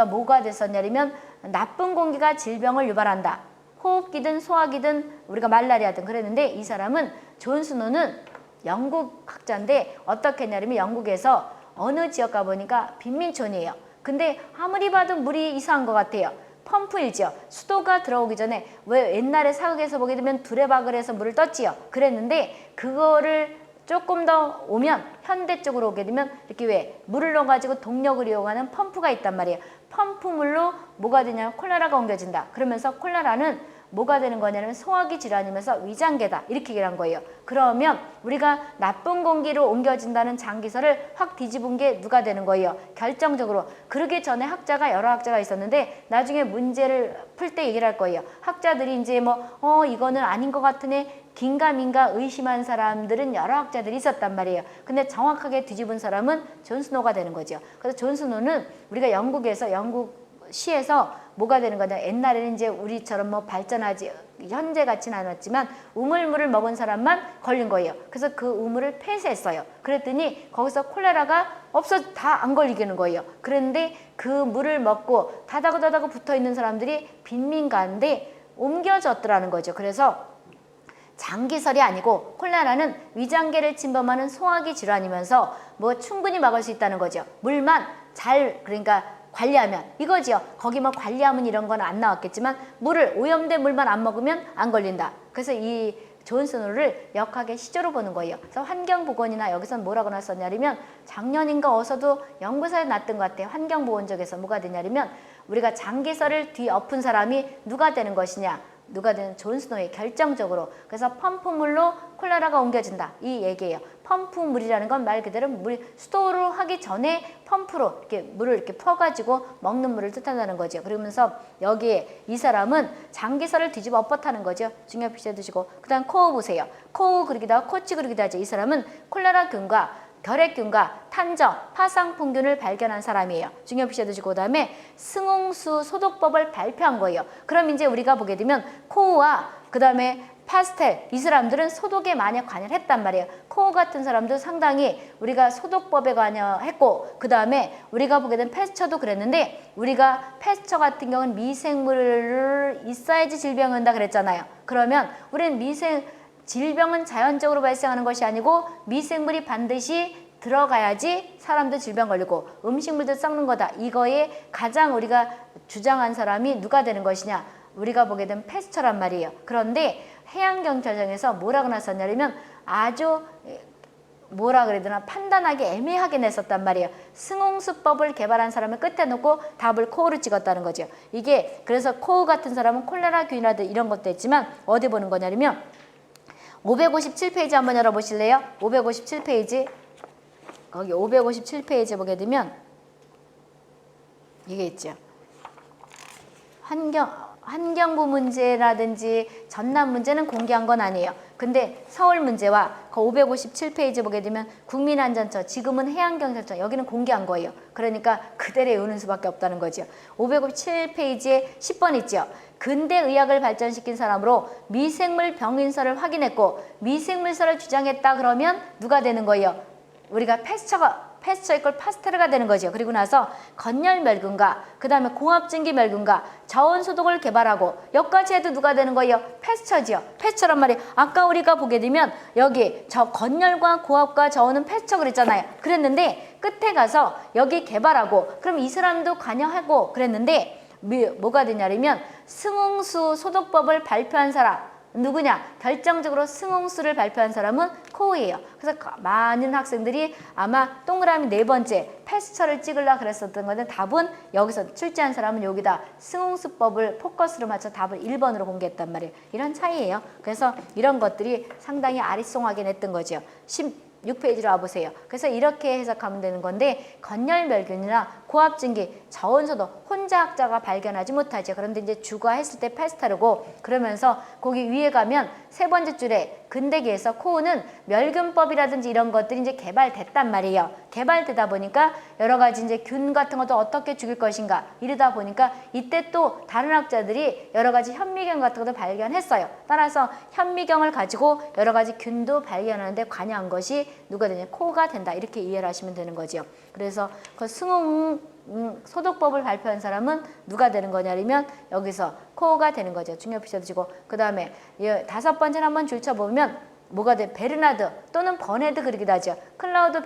뭐가 됐었냐면 나쁜 공기가 질병을 유발한다. 호흡기든 소화기든 우리가 말라리아든 그랬는데, 이 사람은 존스노는 영국 학자인데 어떻게 했냐면 영국에서 어느 지역 가보니까 빈민촌이에요. 근데 아무리 봐도 물이 이상한 것 같아요. 펌프이죠. 수도가 들어오기 전에 왜 옛날에 사극에서 보게 되면 두레박을 해서 물을 떴지요. 그랬는데 그거를 조금 더 오면 현대 쪽으로 오게 되면 이렇게 왜 물을 넣어가지고 동력을 이용하는 펌프가 있단 말이에요. 펌프물로 뭐가 되냐면 콜레라가 옮겨진다. 그러면서 콜레라는 뭐가 되는 거냐면 소화기 질환이면서 위장계다 이렇게 얘기를 한 거예요. 그러면 우리가 나쁜 공기로 옮겨진다는 장기설을 확 뒤집은 게 누가 되는 거예요? 결정적으로. 그러기 전에 여러 학자가 있었는데 나중에 문제를 풀 때 얘기를 할 거예요. 학자들이 이제 이거는 아닌 것 같으네 긴가민가 의심한 사람들은 여러 학자들이 있었단 말이에요. 근데 정확하게 뒤집은 사람은 존 스노가 되는 거죠. 그래서 존 스노는 우리가 영국시에서 뭐가 되는 거냐. 옛날에는 이제 우리처럼 발전하지 현재 같지는 않았지만 우물물을 먹은 사람만 걸린 거예요. 그래서 그 우물을 폐쇄했어요. 그랬더니 거기서 콜레라가 다 안 걸리게 거예요. 그런데 그 물을 먹고 다다고 붙어 있는 사람들이 빈민 가운데 옮겨졌더라는 거죠. 그래서 장기설이 아니고 콜레라는 위장계를 침범하는 소화기 질환이면서 충분히 막을 수 있다는 거죠. 물만 그러니까 관리하면 이거지요. 거기만 관리하면 이런 건 안 나왔겠지만 오염된 물만 안 먹으면 안 걸린다. 그래서 이 존 스노를 역학의 시조로 보는 거예요. 그래서 환경보건이나 여기서는 뭐라고 나왔었냐면 작년인가 어서도 연구소에 났던 것 같아요. 환경보건 쪽에서 뭐가 되냐면 우리가 장기설을 뒤엎은 사람이 누가 되는 것이냐. 누가 되는 존 스노의 결정적으로. 그래서 펌프물로 콜레라가 옮겨진다 이 얘기예요. 펌프물이라는 건 말 그대로 수도로 하기 전에 펌프로 이렇게 물을 이렇게 퍼가지고 먹는 물을 뜻한다는 거죠. 그러면서 여기에 이 사람은 장기설을 뒤집어 엎었다는 거죠. 중요 표시해 두시고 그다음 코어 보세요. 코어 그리기도 하고 코치 그리기도 하죠. 이 사람은 콜레라균과 결핵균과 탄저, 파상풍균을 발견한 사람이에요. 중요 표시해 두시고 그다음에 승홍수 소독법을 발표한 거예요. 그럼 이제 우리가 보게 되면 코우와 그다음에 파스텔 이 사람들은 소독에 많이 관여를 했단 말이에요. 코우 같은 사람도 상당히 우리가 소독법에 관여했고 그다음에 우리가 보게 된 패스처도 그랬는데 우리가 패스처 같은 경우는 미생물을 있어야지 질병이 온다 그랬잖아요. 그러면 우리는 질병은 자연적으로 발생하는 것이 아니고 미생물이 반드시 들어가야지 사람도 질병 걸리고 음식물도 썩는 거다. 이거에 가장 우리가 주장한 사람이 누가 되는 것이냐. 우리가 보게 된 패스처란 말이에요. 그런데 해양경찰청에서 뭐라고 나섰냐면 아주 판단하기 애매하게 냈었단 말이에요. 승홍수법을 개발한 사람을 끝에 놓고 답을 코우로 찍었다는 거죠. 이게 그래서 코우 같은 사람은 콜레라균이라든 이런 것도 있지만 어디 보는 거냐면 557페이지 한번 열어보실래요? 557페이지. 거기 557페이지 보게 되면 이게 있죠. 환경부 문제라든지 전남 문제는 공개한 건 아니에요. 근데 서울 문제와 그 557페이지 보게 되면 국민안전처, 지금은 해양경찰청, 여기는 공개한 거예요. 그러니까 그대로 외우는 수밖에 없다는 거죠. 557페이지에 10번 있죠. 근대의학을 발전시킨 사람으로 미생물 병인설을 확인했고 미생물설을 주장했다 그러면 누가 되는 거예요? 우리가 패스처 이퀄 파스테르가 되는 거죠. 그리고 나서 건열멸균과 그 다음에 고압증기멸균과 저온소독을 개발하고 여기까지 해도 누가 되는 거예요? 패스처지요. 패스처란 말이 아까 우리가 보게 되면 여기 건열과 고압과 저온은 패스처 그랬잖아요. 그랬는데 끝에 가서 여기 개발하고 그럼 이 사람도 관여하고 그랬는데 뭐가 되냐면 승홍수 소독법을 발표한 사람 누구냐? 결정적으로 승홍수를 발표한 사람은 코우예요. 그래서 많은 학생들이 아마 동그라미 4번째 패스처를 찍으려고 그랬었던 건데 답은 여기서 출제한 사람은 여기다 승홍수법을 포커스로 맞춰 답을 1번으로 공개했단 말이에요. 이런 차이예요. 그래서 이런 것들이 상당히 아리송하게 냈던 거죠. 16페이지로 와보세요. 그래서 이렇게 해석하면 되는 건데 건열멸균이나 고압증기, 저온소독 혼자 학자가 발견하지 못하죠. 그런데 이제 주가했을 때 패스타르고 그러면서 거기 위에 가면 3번째 줄에 근대기에서 코우는 멸균법이라든지 이런 것들이 이제 개발됐단 말이에요. 개발되다 보니까 여러 가지 이제 균 같은 것도 어떻게 죽일 것인가 이러다 보니까 이때 또 다른 학자들이 여러 가지 현미경 같은 것도 발견했어요. 따라서 현미경을 가지고 여러 가지 균도 발견하는데 관여한 것이 누가 되냐? 코우가 된다. 이렇게 이해를 하시면 되는 거죠. 그래서 그 승홍 소독법을 발표한 사람은 누가 되는 거냐면 여기서 코어가 되는 거죠. 중요 표시해 두시고 그 다음에 5번째는 한번 줄쳐보면 뭐가 돼? 베르나드 또는 버네드 그러기도 하죠. 클라우드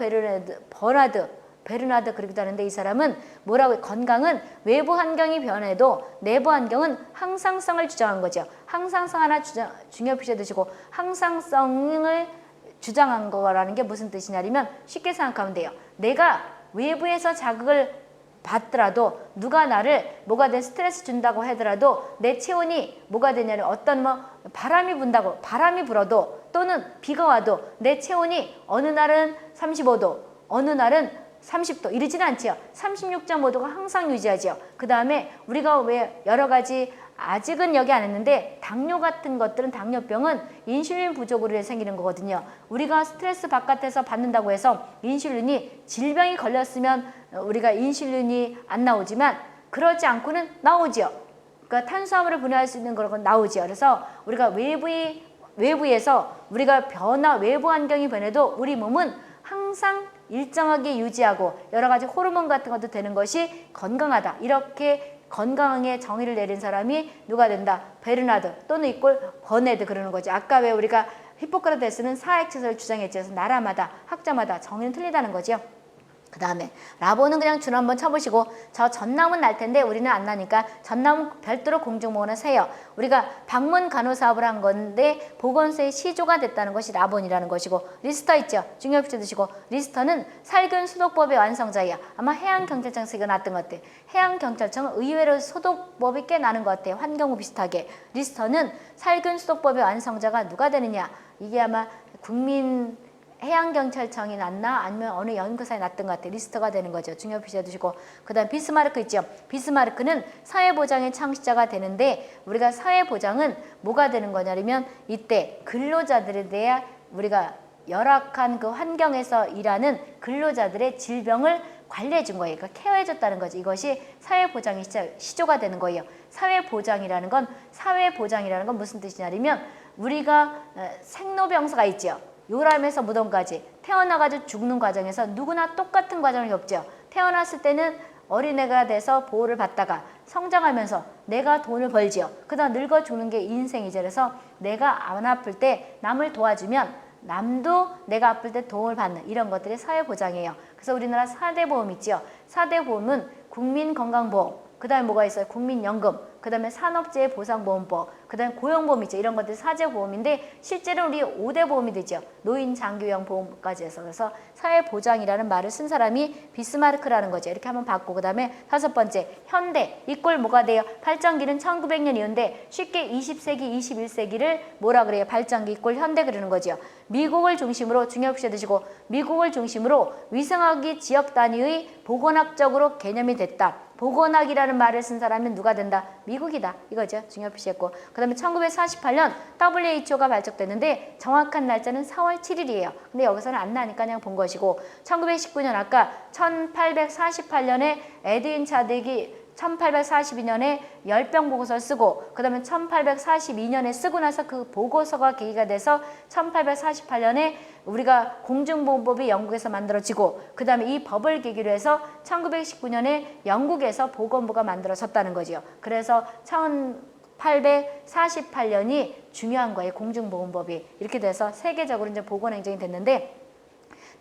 베르나드 그러기도 하는데 이 사람은 뭐라고 건강은 외부 환경이 변해도 내부 환경은 항상성을 주장한 거죠. 항상성 하나 중요 표시해 두시고 항상성을 주장한 거라는 게 무슨 뜻이냐면 쉽게 생각하면 돼요. 내가 외부에서 자극을 받더라도 누가 나를 뭐가 된 스트레스 준다고 하더라도 내 체온이 뭐가 되냐를 어떤 뭐 바람이 분다고 바람이 불어도 또는 비가 와도 내 체온이 어느 날은 35도 어느 날은 30도 이러지는 않지요. 36.5도가 항상 유지하지요. 그 다음에 우리가 왜 여러 가지 아직은 여기 안 했는데 당뇨 같은 것들은 당뇨병은 인슐린 부족으로 생기는 거거든요. 우리가 스트레스 바깥에서 받는다고 해서 인슐린이 질병이 걸렸으면 우리가 인슐린이 안 나오지만 그러지 않고는 나오죠. 그러니까 탄수화물을 분해할 수 있는 그런 건 나오죠. 그래서 우리가 외부에서 우리가 외부 환경이 변해도 우리 몸은 항상 일정하게 유지하고 여러 가지 호르몬 같은 것도 되는 것이 건강하다. 이렇게 건강에 정의를 내린 사람이 누가 된다? 베르나드 또는 이꼴 버네드 그러는 거죠. 아까 왜 우리가 히포크라테스는 사액체설을 주장했죠. 그래서 나라마다 학자마다 정의는 틀리다는 거죠. 그 다음에 라보는 그냥 줄 한번 쳐보시고 저 전남은 날 텐데 우리는 안 나니까 전남은 별도로 공중보건을 세요. 우리가 방문 간호 사업을 한 건데 보건소의 시조가 됐다는 것이 라본이라는 것이고 리스터 있죠. 중요합시 드시고 리스터는 살균 소독법의 완성자예요. 아마 해양경찰청에서 이거 났던 것 같아요. 해양경찰청은 의외로 소독법이 꽤 나는 것 같아요. 환경부 비슷하게. 리스터는 살균 소독법의 완성자가 누가 되느냐. 이게 아마 해양경찰청이 났나 아니면 어느 연구사에 났던 것 같아요. 리스트가 되는 거죠. 중요 표시해 두시고 그 다음 비스마르크 있죠. 비스마르크는 사회보장의 창시자가 되는데 우리가 사회보장은 뭐가 되는 거냐면 이때 근로자들에 대해 우리가 열악한 그 환경에서 일하는 근로자들의 질병을 관리해 준 거예요. 그러니까 케어해 줬다는 거죠. 이것이 사회보장의 시조가 되는 거예요. 사회보장이라는 건 무슨 뜻이냐면 우리가 생로병사가 있죠. 요람에서 무덤까지 태어나가지고 죽는 과정에서 누구나 똑같은 과정을 겪죠. 태어났을 때는 어린애가 돼서 보호를 받다가 성장하면서 내가 돈을 벌지요. 그다음 늙어 죽는 게 인생이죠. 그래서 내가 안 아플 때 남을 도와주면 남도 내가 아플 때 도움을 받는 이런 것들이 사회보장이에요. 그래서 우리나라 4대 보험 있죠. 4대 보험은 국민건강보험, 그 다음에 뭐가 있어요? 국민연금, 그 다음에 산업재해보상보험법, 그 다음에 고용보험 있죠. 이런 것들이 4대 보험인데 실제로 우리 5대 보험이 되죠. 노인 장기요양 보험까지 해서. 그래서 사회보장이라는 말을 쓴 사람이 비스마르크라는 거죠. 이렇게 한번 받고 그 다음에 5번째 현대 이꼴 뭐가 돼요? 발전기는 1900년 이후인데 쉽게 20세기 21세기를 뭐라 그래요? 발전기 이꼴 현대 그러는 거죠. 미국을 중심으로 중요시 드시고 미국을 중심으로 위생학이 지역 단위의 보건학적으로 개념이 됐다. 보건학이라는 말을 쓴 사람은 누가 된다? 미국이다. 이거죠. 중요 표시했고. 그 다음에 1948년 WHO가 발족됐는데 정확한 날짜는 4월 7일이에요. 근데 여기서는 안 나니까 그냥 본 것이고 1919년 아까 1848년에 에드윈 차딕이 1842년에 열병 보고서를 쓰고 그 다음에 1842년에 쓰고 나서 그 보고서가 계기가 돼서 1848년에 우리가 공중보건법이 영국에서 만들어지고 그 다음에 이 법을 계기로 해서 1919년에 영국에서 보건부가 만들어졌다는 거죠. 그래서 1848년이 중요한 거예요. 공중보건법이. 이렇게 돼서 세계적으로 이제 보건행정이 됐는데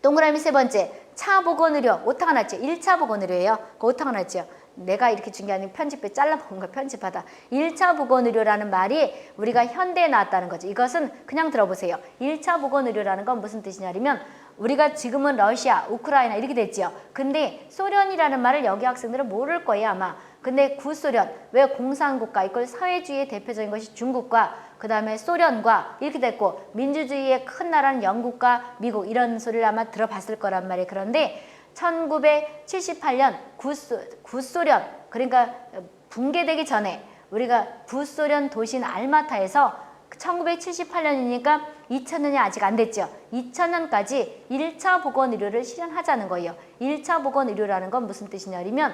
동그라미 세 번째 차보건의료 오타가 났죠. 1차 보건의료예요. 그 오타가 났죠. 내가 이렇게 준 게 아니고 편집에 잘라본 거 편집하다. 1차 보건의료라는 말이 우리가 현대에 나왔다는 거죠. 이것은 그냥 들어보세요. 1차 보건의료라는 건 무슨 뜻이냐면 우리가 지금은 러시아, 우크라이나 이렇게 됐죠. 근데 소련이라는 말을 여기 학생들은 모를 거예요 아마. 근데 구소련, 왜 공산국가, 이걸 사회주의의 대표적인 것이 중국과 그 다음에 소련과 이렇게 됐고 민주주의의 큰 나라는 영국과 미국 이런 소리를 아마 들어봤을 거란 말이에요. 그런데 1978년 구소련 그러니까 붕괴되기 전에 우리가 구소련 도시인 알마타에서 1978년이니까 2000년이 아직 안 됐죠. 2000년까지 1차 보건의료를 실현하자는 거예요. 1차 보건의료라는 건 무슨 뜻이냐면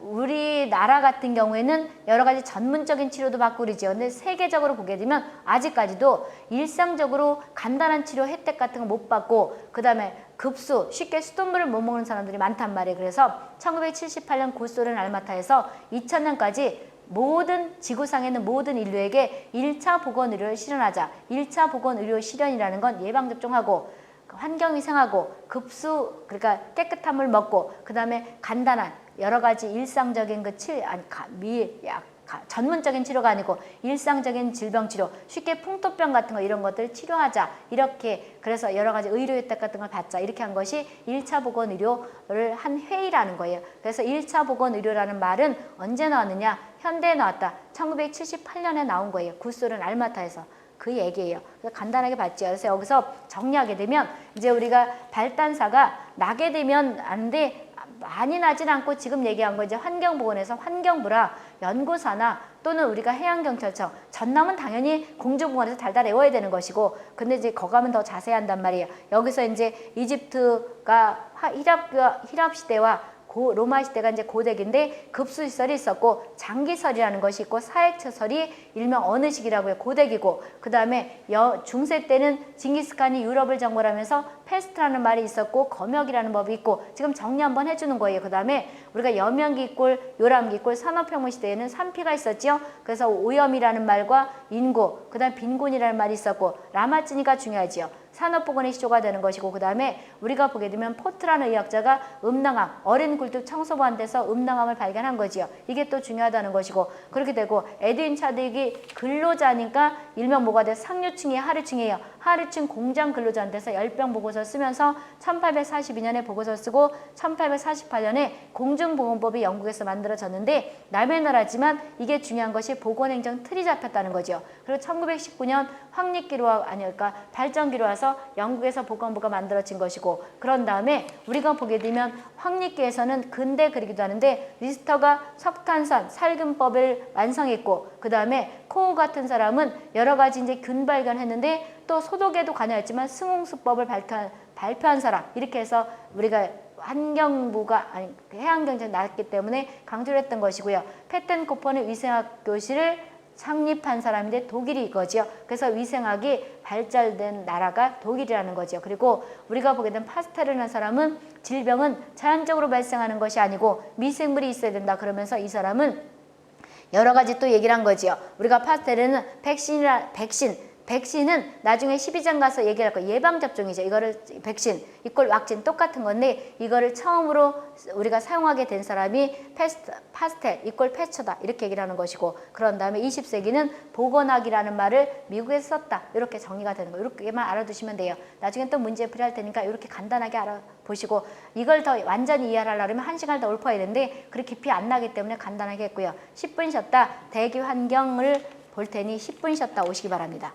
우리나라 같은 경우에는 여러 가지 전문적인 치료도 받고 그러죠. 근데 세계적으로 보게 되면 아직까지도 일상적으로 간단한 치료 혜택 같은 거 못 받고 그 다음에 급수, 쉽게 수돗물을 못 먹는 사람들이 많단 말이에요. 그래서 1978년 구소련 알마타에서 2000년까지 모든 지구상에 있는 모든 인류에게 1차 보건의료를 실현하자. 1차 보건의료 실현이라는 건 예방접종하고 환경위생하고 급수 그러니까 깨끗한 물 먹고 그 다음에 간단한 여러 가지 일상적인 그 전문적인 치료가 아니고 일상적인 질병 치료, 쉽게 풍토병 같은 거 이런 것들 치료하자. 이렇게 그래서 여러 가지 의료 혜택 같은 걸 받자. 이렇게 한 것이 1차 보건의료를 한 회의라는 거예요. 그래서 1차 보건의료라는 말은 언제 나왔느냐? 현대에 나왔다. 1978년에 나온 거예요. 구소련 알마타에서. 그 얘기예요. 그래서 간단하게 봤죠. 그래서 여기서 정리하게 되면 이제 우리가 발단사가 나게 되면 안 돼. 많이 나진 않고 지금 얘기한 거 이제 환경보건에서 환경부랑 연구사나 또는 우리가 해양경찰청, 전남은 당연히 공중보건에서 달달 외워야 되는 것이고, 근데 이제 거가면 더 자세한단 말이에요. 여기서 이제 이집트가 히랍 시대와 로마 시대가 이제 고대기인데 급수시설이 있었고 장기설이라는 것이 있고 사회처설이 일명 어느 시기라고 해요. 고대기고 그 다음에 중세 때는 징기스칸이 유럽을 정벌하면서 패스트라는 말이 있었고 검역이라는 법이 있고 지금 정리 한번 해주는 거예요. 그 다음에 우리가 여명기골, 요람기골, 산업혁명 시대에는 산피가 있었죠. 그래서 오염이라는 말과 인구, 그 다음 빈곤이라는 말이 있었고 라마찌니가 중요하지요. 산업보건의 시초가 되는 것이고 그 다음에 우리가 보게 되면 포트라는 의학자가 음낭암, 어린 굴뚝 청소부한테서 음낭암을 발견한 거지요. 이게 또 중요하다는 것이고 그렇게 되고 에드윈 차딕이 근로자니까 일명 뭐가 돼? 상류층이에요? 하류층이에요? 하류층 공장 근로자한테서 열병 보고서 쓰면서 1842년에 보고서 쓰고 1848년에 공중보건법이 영국에서 만들어졌는데 남의 나라지만 이게 중요한 것이 보건행정 틀이 잡혔다는 거죠. 그리고 1919년 황립기로 그러니까 발전기로 와서 영국에서 보건부가 만들어진 것이고 그런 다음에 우리가 보게 되면 황립기에서는 근대 그리기도 하는데 리스터가 석탄산 살균법을 완성했고 그 다음에 코우 같은 사람은 여러 가지 이제 균 발견했는데 또 소독에도 관여했지만 승홍수법을 발표한 사람 이렇게 해서 우리가 환경부가 해양경제 나왔기 때문에 강조를 했던 것이고요. 페텐코퍼는 위생학 교실을 창립한 사람인데 독일이 이거지요. 그래서 위생학이 발달된 나라가 독일이라는 거죠. 그리고 우리가 보게 된 파스텔이라는 사람은 질병은 자연적으로 발생하는 것이 아니고 미생물이 있어야 된다. 그러면서 이 사람은 여러 가지 또 얘기를 한 거지요. 우리가 파스텔은 백신은 나중에 12장 가서 얘기할 거예요. 예방접종이죠. 이거를 백신, 이꼴 왁신 똑같은 건데 이거를 처음으로 우리가 사용하게 된 사람이 파스텔, 이꼴 패처다. 이렇게 얘기를 하는 것이고 그런 다음에 20세기는 보건학이라는 말을 미국에서 썼다. 이렇게 정리가 되는 거예요. 이렇게만 알아두시면 돼요. 나중에 또 문제 풀이할 테니까 이렇게 간단하게 알아보시고 이걸 더 완전히 이해하려면 1시간을 더 읊어야 되는데 그렇게 깊이 안 나기 때문에 간단하게 했고요. 10분 쉬었다. 대기 환경을 볼 테니 10분 쉬었다 오시기 바랍니다.